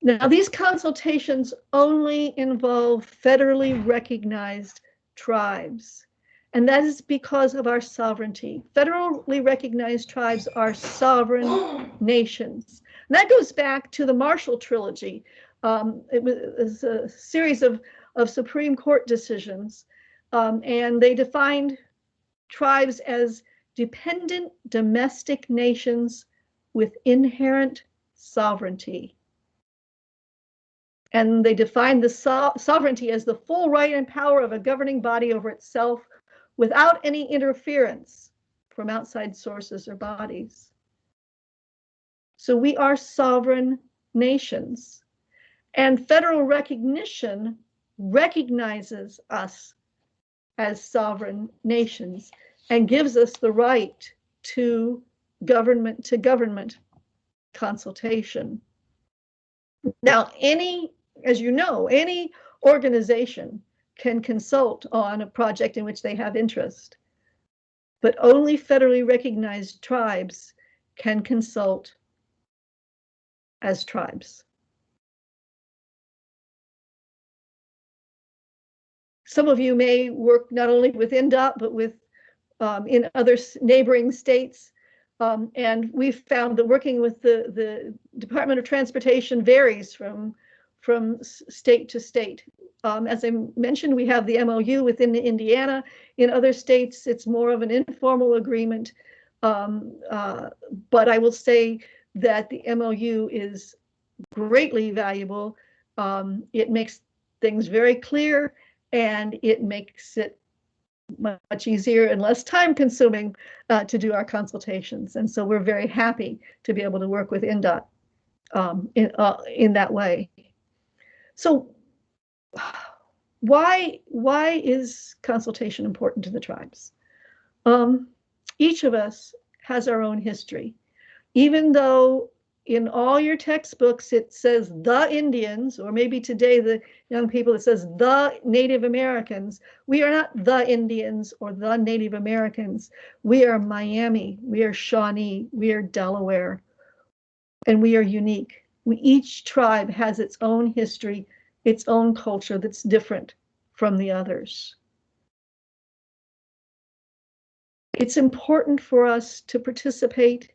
Speaker 3: Now, these consultations only involve federally recognized tribes, and that is because of our sovereignty. Federally recognized tribes are sovereign nations. And that goes back to the Marshall Trilogy. It was a series of Supreme Court decisions, and they defined tribes as dependent domestic nations with inherent sovereignty. And they defined the sovereignty as the full right and power of a governing body over itself without any interference from outside sources or bodies. So we are sovereign nations, and federal recognition recognizes us as sovereign nations and gives us the right to government consultation. Now, as you know, any organization can consult on a project in which they have interest, but only federally recognized tribes can consult as tribes. some of you may work not only with INDOT, but with in other neighboring states. And we've found that working with the Department of Transportation varies from state to state. As I mentioned, we have the MOU within Indiana. In other states, it's more of an informal agreement. But I will say that the MOU is greatly valuable. It makes things very clear, and it makes it much easier and less time consuming to do our consultations. And so we're very happy to be able to work with INDOT in that way. So why is consultation important to the tribes? Each of us has our own history. Even though in all your textbooks it says the Indians, or maybe today the young people it says the Native Americans, we are not the Indians or the Native Americans. We are Miami, we are Shawnee, we are Delaware, and we are unique. Each tribe has its own history, its own culture that's different from the others. It's important for us to participate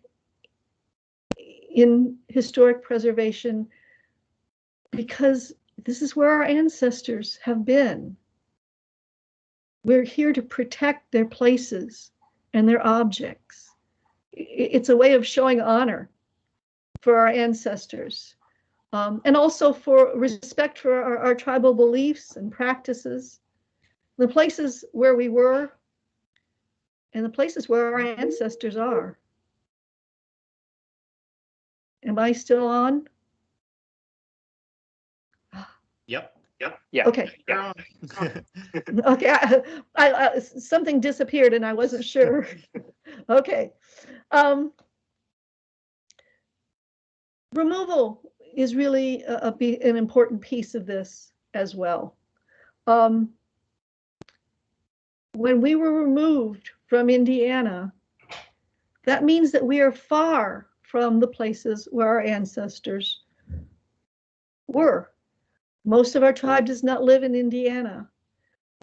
Speaker 3: in historic preservation because this is where our ancestors have been. We're here to protect their places and their objects. It's a way of showing honor for our ancestors, and also for respect for our tribal beliefs and practices, the places where we were and the places where our ancestors are. Am I still on?
Speaker 2: Yep.
Speaker 1: Yeah.
Speaker 3: Okay.
Speaker 2: You're on.
Speaker 3: Okay. I something disappeared and I wasn't sure. Okay. Removal is really an important piece of this as well. When we were removed from Indiana, that means that we are far from the places where our ancestors were. Most of our tribe does not live in Indiana,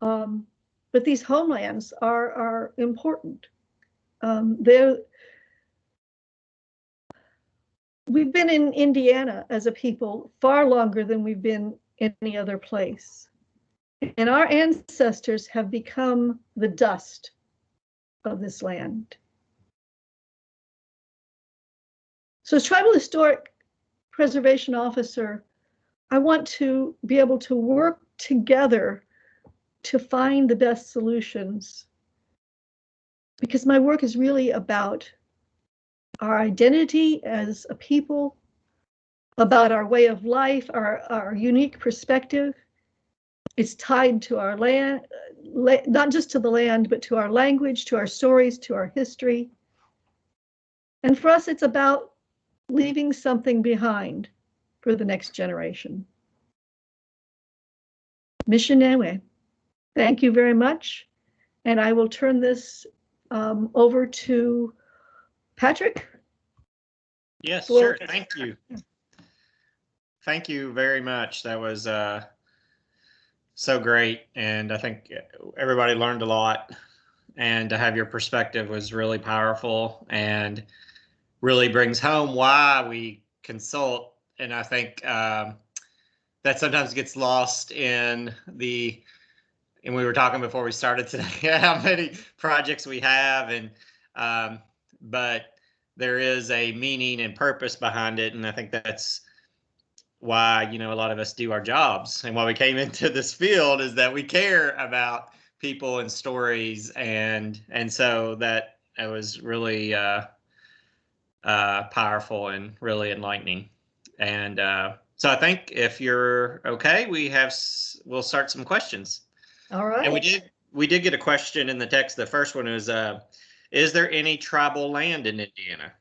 Speaker 3: but these homelands are important. We've been in Indiana as a people far longer than we've been any other place. And our ancestors have become the dust of this land. So as Tribal Historic Preservation Officer, I want to be able to work together to find the best solutions, because my work is really about our identity as a people, about our way of life, our unique perspective. It's tied to our land, not just to the land, but to our language, to our stories, to our history. And for us, it's about leaving something behind for the next generation. Mishinewe, thank you very much. And I will turn this over to Patrick.
Speaker 2: Yes, sure. Thank you. Thank you very much. That was so great. And I think everybody learned a lot. And to have your perspective was really powerful and really brings home why we consult. And I think that sometimes gets lost in and we were talking before we started today, how many projects we have, and but there is a meaning and purpose behind it. And I think that's why, a lot of us do our jobs, and why we came into this field is that we care about people and stories. And so that it was really powerful and really enlightening. And so I think if you're okay, we'll start some questions.
Speaker 3: All right.
Speaker 2: And we did get a question in the text. The first one is there any tribal land in Indiana?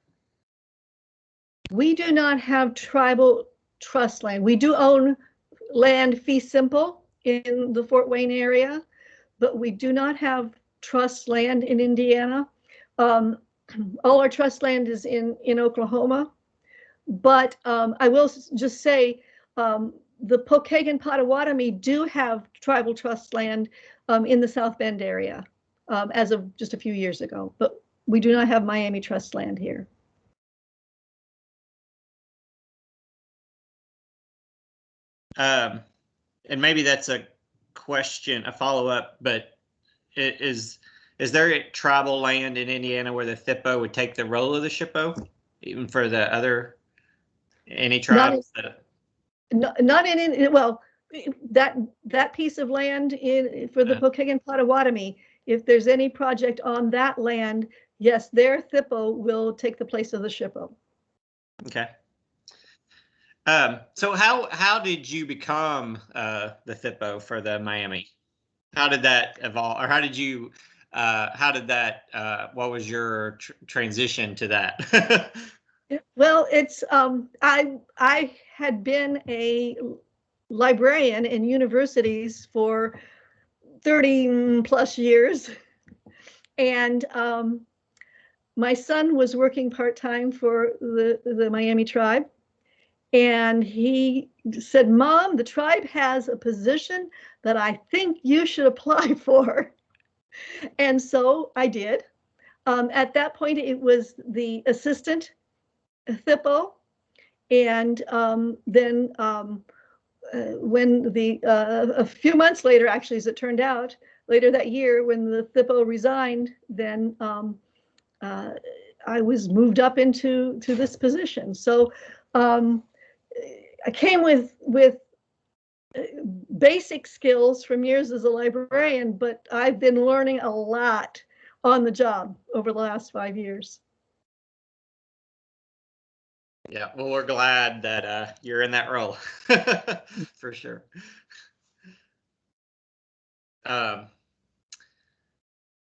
Speaker 3: We do not have tribal trust land. We do own land fee simple in the Fort Wayne area, but we do not have trust land in Indiana. All our trust land is in Oklahoma. But I will just say, the Pokagon Potawatomi do have tribal trust land in the South Bend area as of just a few years ago, but we do not have Miami trust land here.
Speaker 2: And maybe that's a question, a follow-up, but is there a tribal land in Indiana where the THPO would take the role of the SHPO, even for the other, any tribes?
Speaker 3: Not in, well, that piece of land for the Pokagon Potawatomi, if there's any project on that land, yes, their THPO will take the place of the SHPO.
Speaker 2: Okay. So how did you become the THPO for the Miami? How did that evolve, or how did you what was your transition to that?
Speaker 3: Well, it's I had been a librarian in universities for 30 plus years, and my son was working part-time for the Miami tribe, and he said, "Mom, the tribe has a position that I think you should apply for." And so I did. At that point, it was the assistant THPO, and then when a few months later, actually, as it turned out, later that year, when the THPO resigned, then I was moved up into this position. So I came with basic skills from years as a librarian, but I've been learning a lot on the job over the last 5 years.
Speaker 2: Yeah, well, we're glad that you're in that role for sure.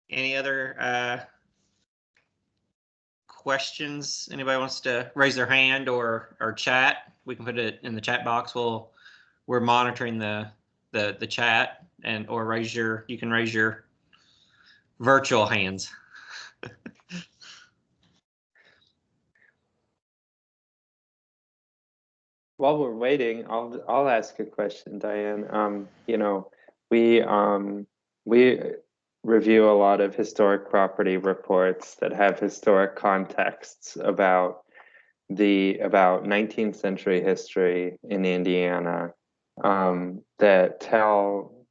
Speaker 2: Any other questions? Anybody wants to raise their hand or chat? We can put it in the chat box. We're monitoring the chat, and or you can raise your virtual hands.
Speaker 1: While we're waiting, I'll ask a question, Diane. You know, we review a lot of historic property reports that have historic contexts about 19th century history in Indiana, that tell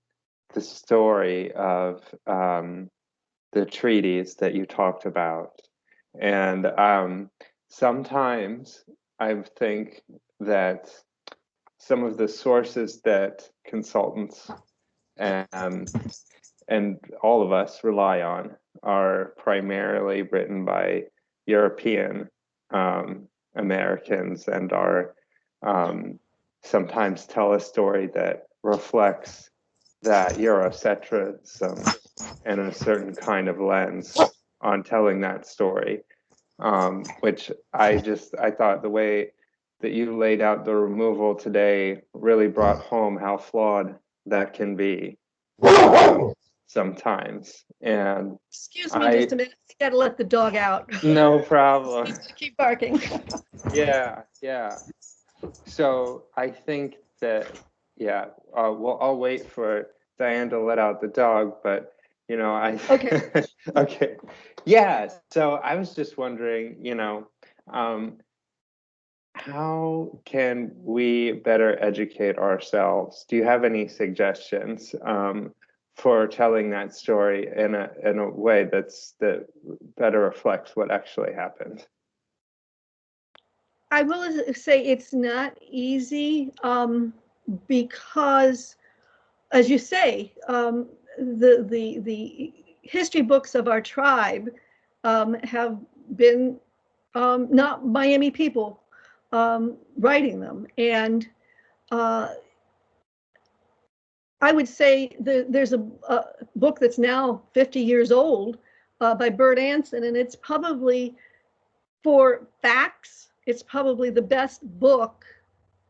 Speaker 1: the story of the treaties that you talked about. And sometimes I think that some of the sources that consultants and all of us rely on are primarily written by European Americans, and are sometimes tell a story that reflects that Eurocentrism and a certain kind of lens on telling that story, which I thought the way that you laid out the removal today really brought home how flawed that can be sometimes. And
Speaker 3: excuse me just a minute, I gotta let the dog out.
Speaker 1: No problem.
Speaker 3: He's gonna keep barking.
Speaker 1: Yeah. So I think that, well, I'll wait for Diane to let out the dog, but
Speaker 3: Okay.
Speaker 1: Okay. Yeah. So I was just wondering, how can we better educate ourselves? Do you have any suggestions for telling that story in a way that better reflects what actually happened?
Speaker 3: I will say it's not easy because, as you say, the history books of our tribe have been not Miami people writing them, and I would say there's a book that's now 50 years old by Bert Anson, and it's probably, for facts, it's probably the best book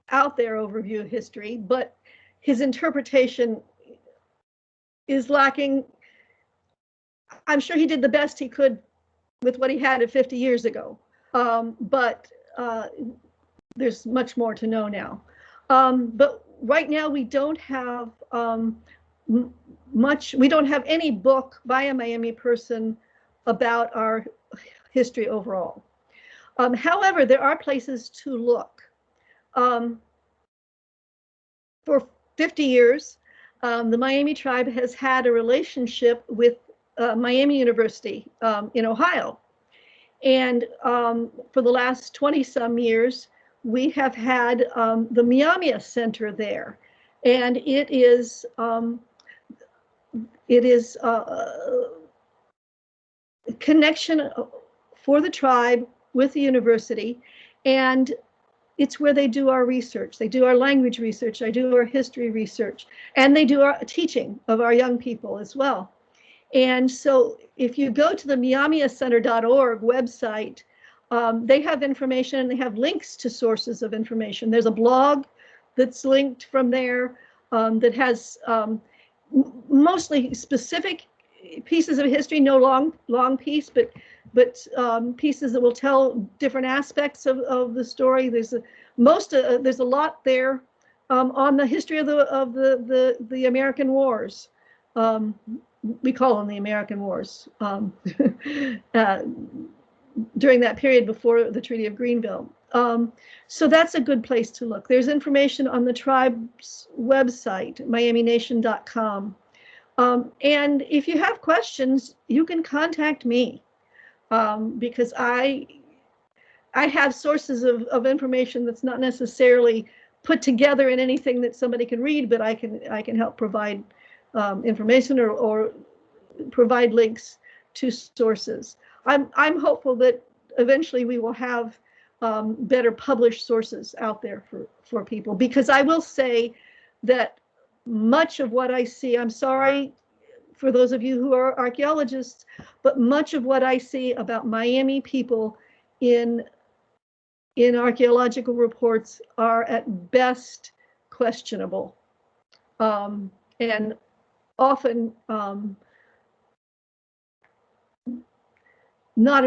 Speaker 3: out there, overview of history, but his interpretation is lacking. I'm sure he did the best he could with what he had 50 years ago, but there's much more to know now. But right now we don't have we don't have any book by a Miami person about our history overall. However, there are places to look. For 50 years, the Miami tribe has had a relationship with Miami University in Ohio. And for the last 20 some years, we have had the Miami Center there. And it is a connection for the tribe with the university. And it's where they do our research. They do our language research. They do our history research. And they do our teaching of our young people as well. And so if you go to the miamicenter.org website, they have information and they have links to sources of information. There's a blog that's linked from there that has mostly specific pieces of history, no long piece, but pieces that will tell different aspects of the story. There's a lot there on the history of the American Wars. We call them the American Wars during that period before the Treaty of Greenville. So that's a good place to look. There's information on the tribe's website, miamination.com. And if you have questions, you can contact me because I have sources of information that's not necessarily put together in anything that somebody can read, but I can help provide information or provide links to sources. I'm hopeful that eventually we will have better published sources out there for people, because I will say that much of what I see, I'm sorry for those of you who are archaeologists, but much of what I see about Miami people in archaeological reports are at best questionable, and often not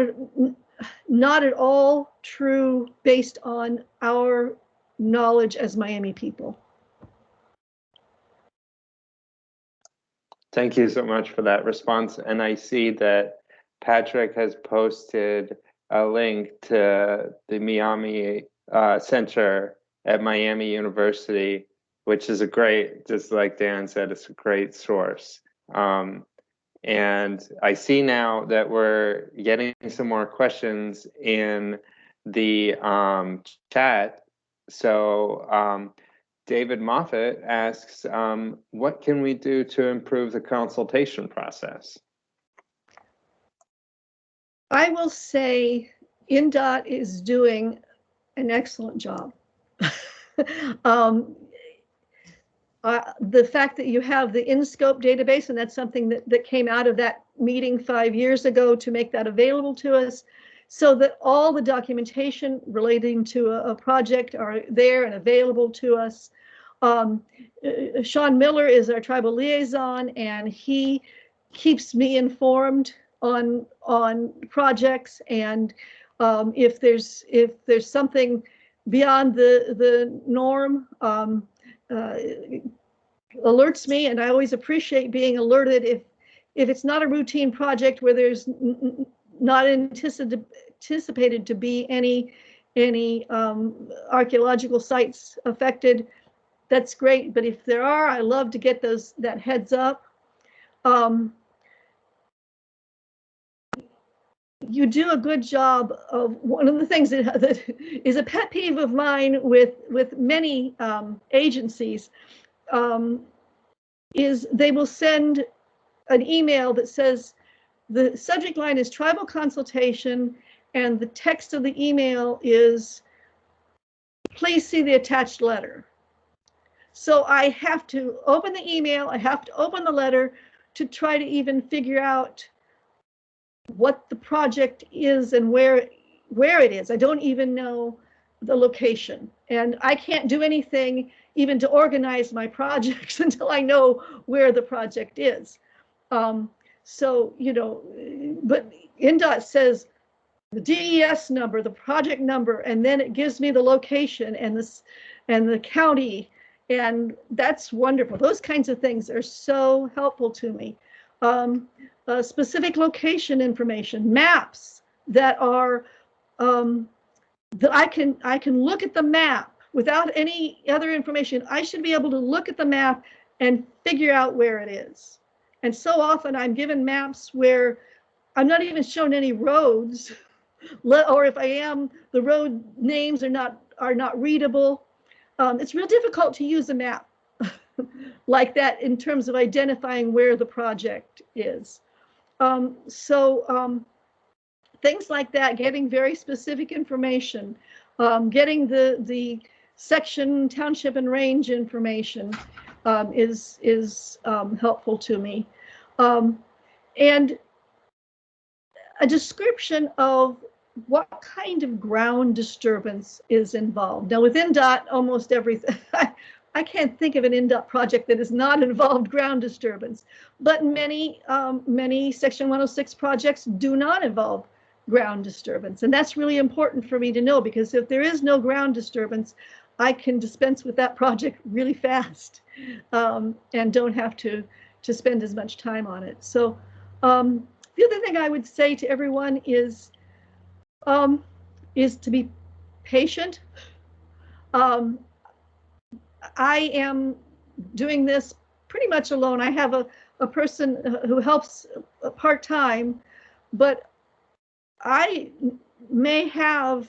Speaker 3: at all true based on our knowledge as Miami people.
Speaker 1: Thank you so much for that response. And I see that Patrick has posted a link to the Miami Center at Miami University, which is a great, just like Dan said, it's a great source. And I see now that we're getting some more questions in the chat. So David Moffat asks, what can we do to improve the consultation process?
Speaker 3: I will say INDOT is doing an excellent job. The fact that you have the InScope database, and that's something that came out of that meeting 5 years ago to make that available to us, so that all the documentation relating to a project are there and available to us. Sean Miller is our tribal liaison, and he keeps me informed on projects, and if there's something beyond the norm, alerts me, and I always appreciate being alerted if it's not a routine project where there's not anticipated to be any archaeological sites affected. That's great, but if there are, I love to get that heads up. You do a good job of one of the things that is a pet peeve of mine with many agencies, is they will send an email that says the subject line is tribal consultation, and the text of the email is, please see the attached letter. So I have to open the email, I have to open the letter to try to even figure out what the project is and where it is. I don't even know the location, and I can't do anything even to organize my projects until I know where the project is. So, you know, but INDOT says the DES number, the project number, and then it gives me the location and the county And that's wonderful. Those kinds of things are so helpful to me. Specific location information, maps that are that I can look at the map without any other information. I should be able to look at the map and figure out where it is. And so often I'm given maps where I'm not even shown any roads, or if I am, the road names are not readable. It's real difficult to use a map like that in terms of identifying where the project is. Things like that, getting very specific information, getting the section, township, and range information is helpful to me. And a description of what kind of ground disturbance is involved. Now, with INDOT, almost everything, I can't think of an INDOT project that has not involved ground disturbance, but many Section 106 projects do not involve ground disturbance. And that's really important for me to know, because if there is no ground disturbance, I can dispense with that project really fast and don't have to spend as much time on it. So the other thing I would say to everyone is to be patient. I am doing this pretty much alone. I have a person who helps part-time, but I may have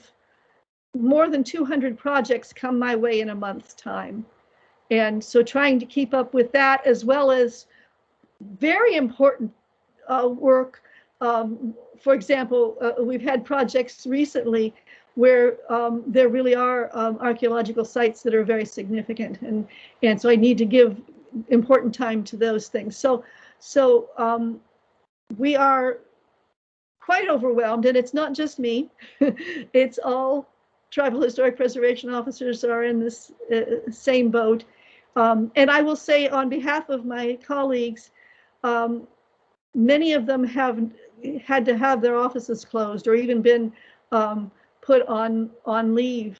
Speaker 3: more than 200 projects come my way in a month's time. And so trying to keep up with that, as well as very important work. For example, we've had projects recently where there really are archaeological sites that are very significant, and so I need to give important time to those things. So we are quite overwhelmed, and it's not just me. It's all tribal historic preservation officers are in this same boat. And I will say, on behalf of my colleagues, many of them have had to have their offices closed or even been put on leave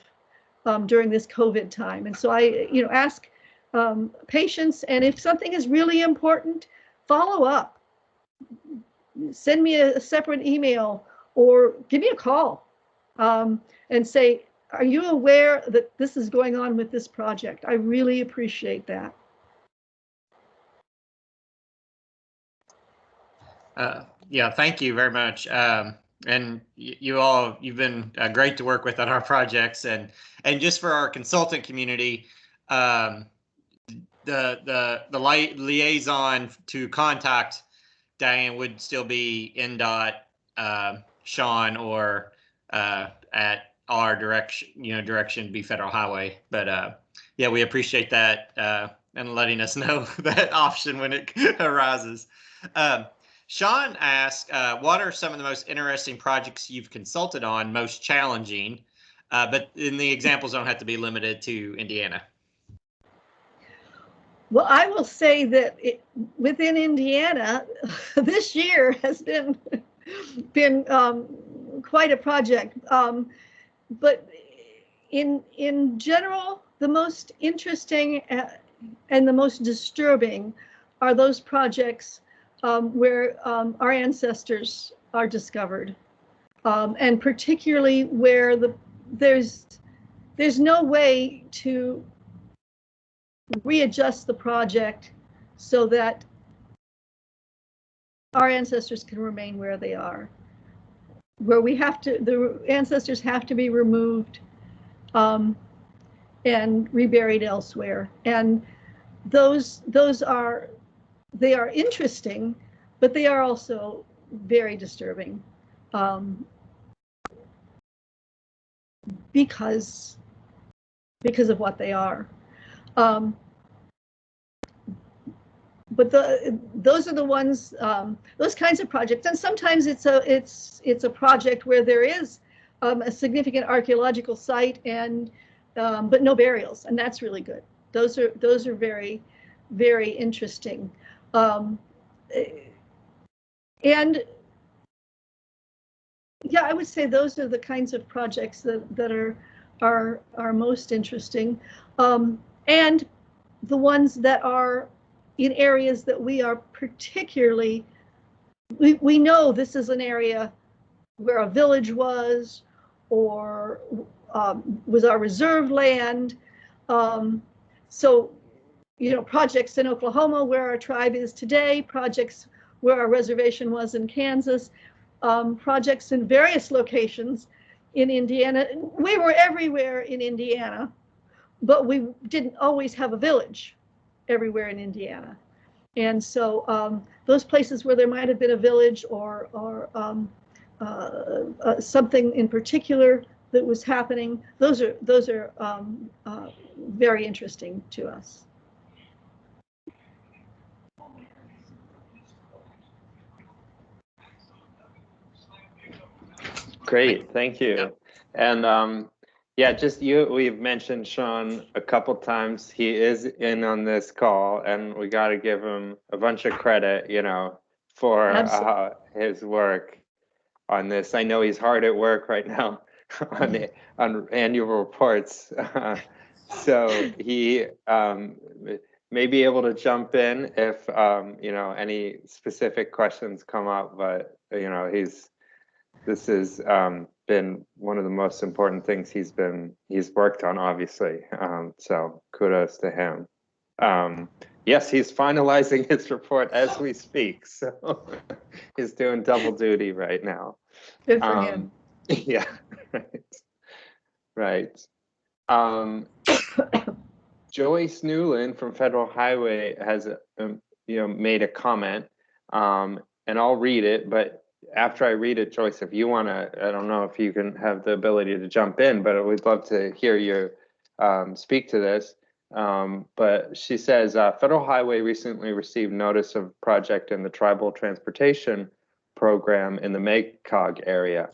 Speaker 3: during this COVID time. And so I, ask patience, and if something is really important, follow up. Send me a separate email or give me a call and say, are you aware that this is going on with this project? I really appreciate that.
Speaker 2: Yeah, thank you very much. And you've been great to work with on our projects, and just for our consultant community, the liaison to contact Diane would still be INDOT, Sean, or at our direction be Federal Highway. But yeah, we appreciate that and letting us know that option when it arises. Sean asked, what are some of the most interesting projects you've consulted on, most challenging? But the examples don't have to be limited to Indiana.
Speaker 3: Well, I will say that within Indiana, this year has been quite a project. But in general, the most interesting and the most disturbing are those projects where our ancestors are discovered, and particularly where there's no way to readjust the project so that our ancestors can remain where they are, where the ancestors have to be removed and reburied elsewhere. And they are interesting, but they are also very disturbing because of what they are. But those are the ones, those kinds of projects. And sometimes it's a project where there is a significant archaeological site and but no burials, and that's really good. Those are very, very interesting. And yeah, I would say those are the kinds of projects that are most interesting. And the ones that are in areas that we are particularly, we know this is an area where a village was, or was our reserve land. So, you know, projects in Oklahoma where our tribe is today, projects where our reservation was in Kansas, projects in various locations in Indiana. We were everywhere in Indiana, but we didn't always have a village everywhere in Indiana. And so those places where there might have been a village or something in particular that was happening, those are very interesting to us.
Speaker 1: Great, thank you. And yeah, just we've mentioned Sean a couple times. He is in on this call, and we got to give him a bunch of credit, you know, for his work on this. I know he's hard at work right now on annual reports. So he may be able to jump in if you know, any specific questions come up, but you know, this has been one of the most important things he's worked on, obviously. So kudos to him. Yes, he's finalizing his report as we speak, so he's doing double duty right now.
Speaker 3: Good for him.
Speaker 1: Yeah, right. Joyce Newland from Federal Highway has you know, made a comment, and I'll read it, but after I read it, Joyce, if you want to, I don't know if you can have the ability to jump in, but we'd love to hear you speak to this. But she says, Federal Highway recently received notice of project in the Tribal Transportation Program in the MACOG area.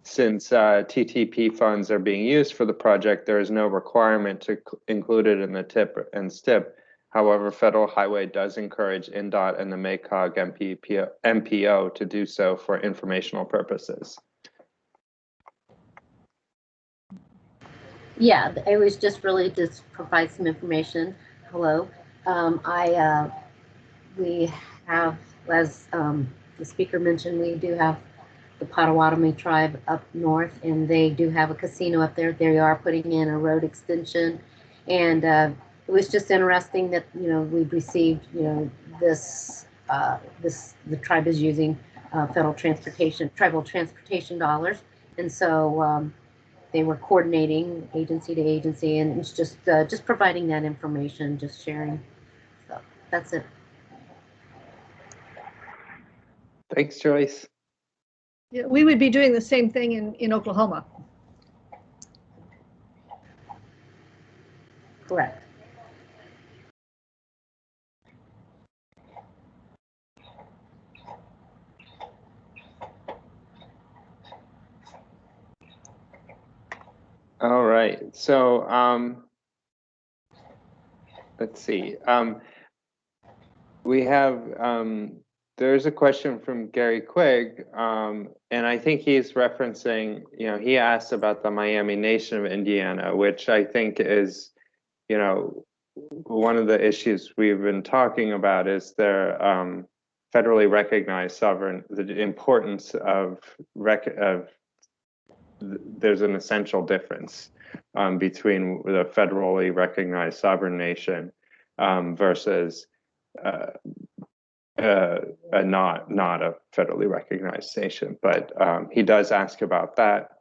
Speaker 1: Since TTP funds are being used for the project, there is no requirement to include it in the TIP and STIP. However, Federal Highway does encourage INDOT and the MACOG MPO to do so for informational purposes.
Speaker 4: Yeah, it was just really to provide some information. Hello. We have, as the speaker mentioned, we do have the Potawatomi tribe up north, and they do have a casino up there. They are putting in a road extension, and it was just interesting that, you know, we've received, you know, the tribe is using tribal transportation dollars, and so they were coordinating agency to agency, and it's just providing that information, just sharing. So that's it.
Speaker 1: Thanks, Joyce.
Speaker 3: Yeah, we would be doing the same thing in Oklahoma.
Speaker 4: Correct.
Speaker 1: All right, so let's see. We have, there's a question from Gary Quigg, and I think he's referencing, you know, he asked about the Miami Nation of Indiana, which I think is, you know, one of the issues we've been talking about is their federally recognized sovereign, the importance of there's an essential difference between the federally recognized sovereign nation versus not a federally recognized nation. But he does ask about that.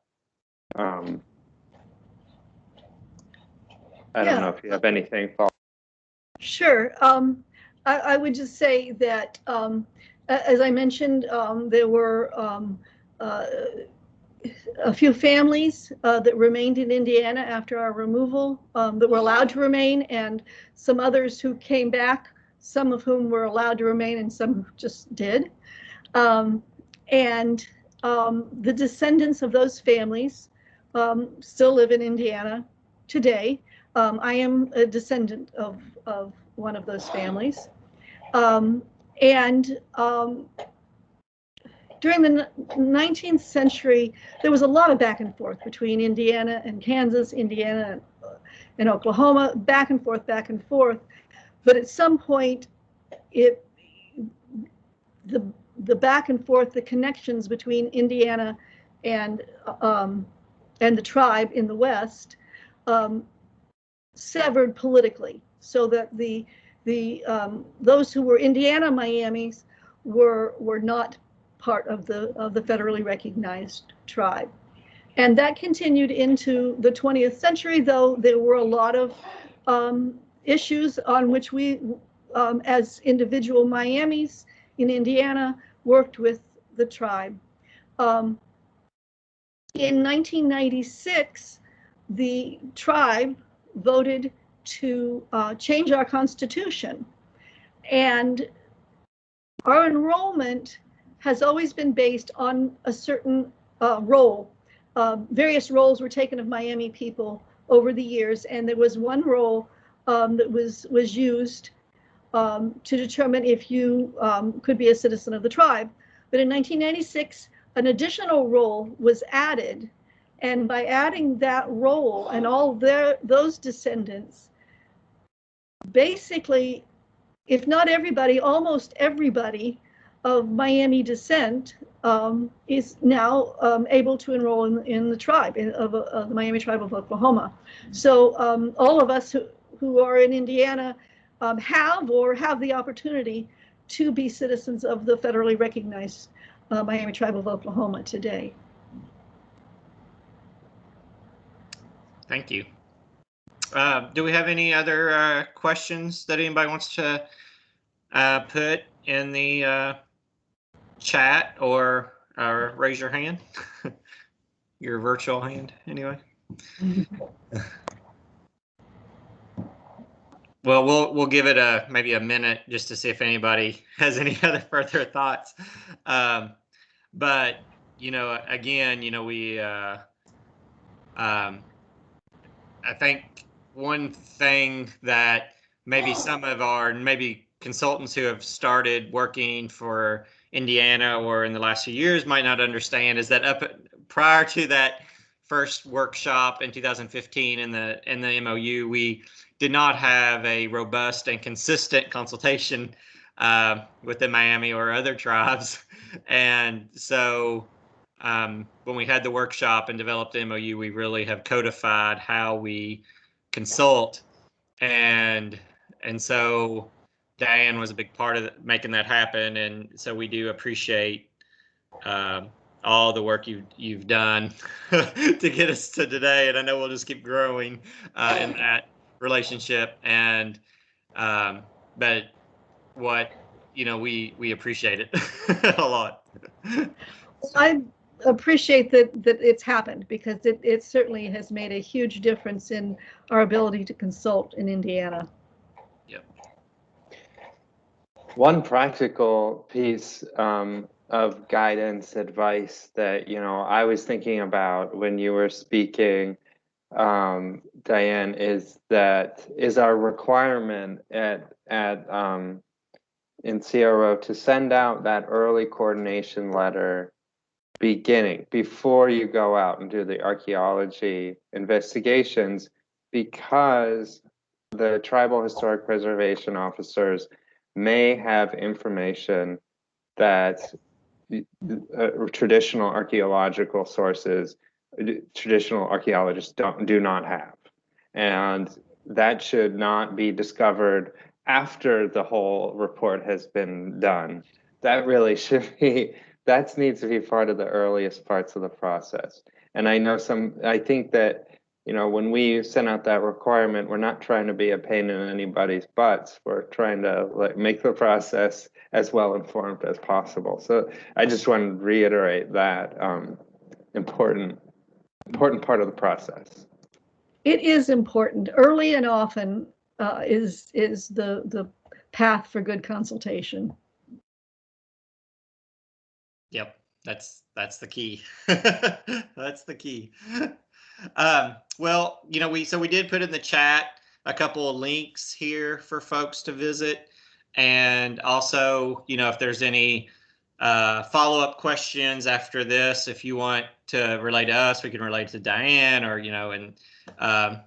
Speaker 1: I don't know if you have anything.
Speaker 3: Sure. I would just say that, as I mentioned, there were a few families that remained in Indiana after our removal that were allowed to remain, and some others who came back, some of whom were allowed to remain and some just did. And the descendants of those families still live in Indiana today. I am a descendant of one of those families. During the 19th century, there was a lot of back and forth between Indiana and Kansas, Indiana and Oklahoma, back and forth, back and forth. but at some point, the back and forth, the connections between Indiana and the tribe in the West severed politically, so that those who were Indiana Miamis were not part of the federally recognized tribe. And that continued into the 20th century, though there were a lot of issues on which we, as individual Miamis in Indiana, worked with the tribe. In 1996, the tribe voted to change our constitution, and our enrollment has always been based on a certain role. Various roles were taken of Miami people over the years, and there was one role that was used to determine if you could be a citizen of the tribe. But in 1996, an additional role was added, and by adding that role and all those descendants, basically, if not everybody, almost everybody of Miami descent is now able to enroll in the tribe of the Miami tribe of Oklahoma. So all of us who are in Indiana have the opportunity to be citizens of the federally recognized Miami tribe of Oklahoma today.
Speaker 2: Thank you. Do we have any other questions that anybody wants to put in the chat or raise your hand? Your virtual hand, anyway. Well, we'll give it maybe a minute just to see if anybody has any other further thoughts. But again, we I think one thing that maybe some of our consultants who have started working for Indiana or in the last few years might not understand is that prior to that first workshop in 2015 in the MOU, we did not have a robust and consistent consultation within Miami or other tribes. And so when we had the workshop and developed the MOU, we really have codified how we consult. And so Diane was a big part of making that happen. And so we do appreciate all the work you've done to get us to today. And I know we'll just keep growing in that relationship. And but what we appreciate it a lot.
Speaker 3: I appreciate that it's happened, because it certainly has made a huge difference in our ability to consult in Indiana.
Speaker 2: Yep.
Speaker 1: One practical piece of guidance, advice that I was thinking about when you were speaking, Diane, is our requirement in CRO to send out that early coordination letter before you go out and do the archaeology investigations, because the tribal historic preservation officers may have information that traditional archaeological sources, traditional archaeologists do not have. And that should not be discovered after the whole report has been done. That really should be, that needs to be part of the earliest parts of the process. And I think that, when we send out that requirement, we're not trying to be a pain in anybody's butts. We're trying to make the process as well informed as possible. So I just want to reiterate that important part of the process.
Speaker 3: It is important. Early and often is the path for good consultation.
Speaker 2: Yep, that's the key. That's the key. Well, we did put in the chat a couple of links here for folks to visit, and also, if there's any follow-up questions after this, if you want to relate to us, we can relate to Diane, or and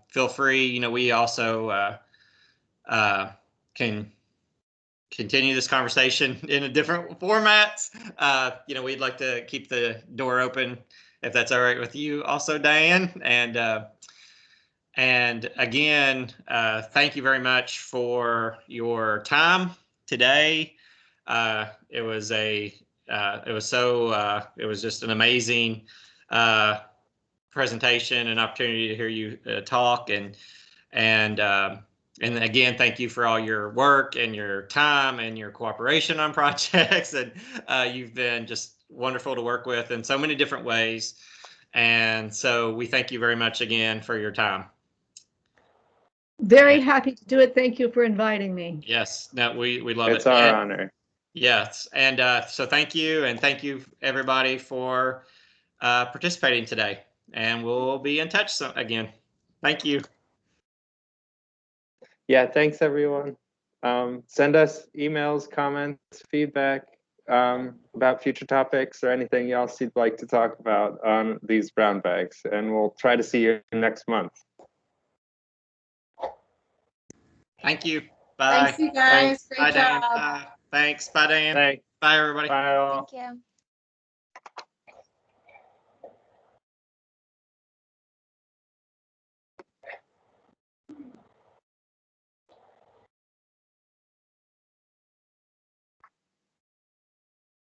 Speaker 2: feel free. We also can continue this conversation in a different formats. We'd like to keep the door open if that's all right with you also, Diane. And again, thank you very much for your time today. It was just an amazing presentation and opportunity to hear you talk, and again, thank you for all your work and your time and your cooperation on projects. And you've been just wonderful to work with in so many different ways. And so we thank you very much again for your time.
Speaker 3: Very happy to do it. Thank you for inviting me.
Speaker 2: Yes, no, we love it.
Speaker 1: It's our honor.
Speaker 2: Yes, and so thank you, and thank you everybody for participating today. And we'll be in touch again. Thank you.
Speaker 1: Yeah, thanks everyone. Send us emails, comments, feedback about future topics or anything else you'd like to talk about on these brown bags, and we'll try to see you next month.
Speaker 2: Thank you. Bye.
Speaker 4: Thanks, you guys.
Speaker 2: Thanks.
Speaker 4: Great job.
Speaker 2: Bye. Thanks. Bye, Dan.
Speaker 1: Thanks.
Speaker 2: Bye, everybody.
Speaker 1: Bye all.
Speaker 5: Thank you.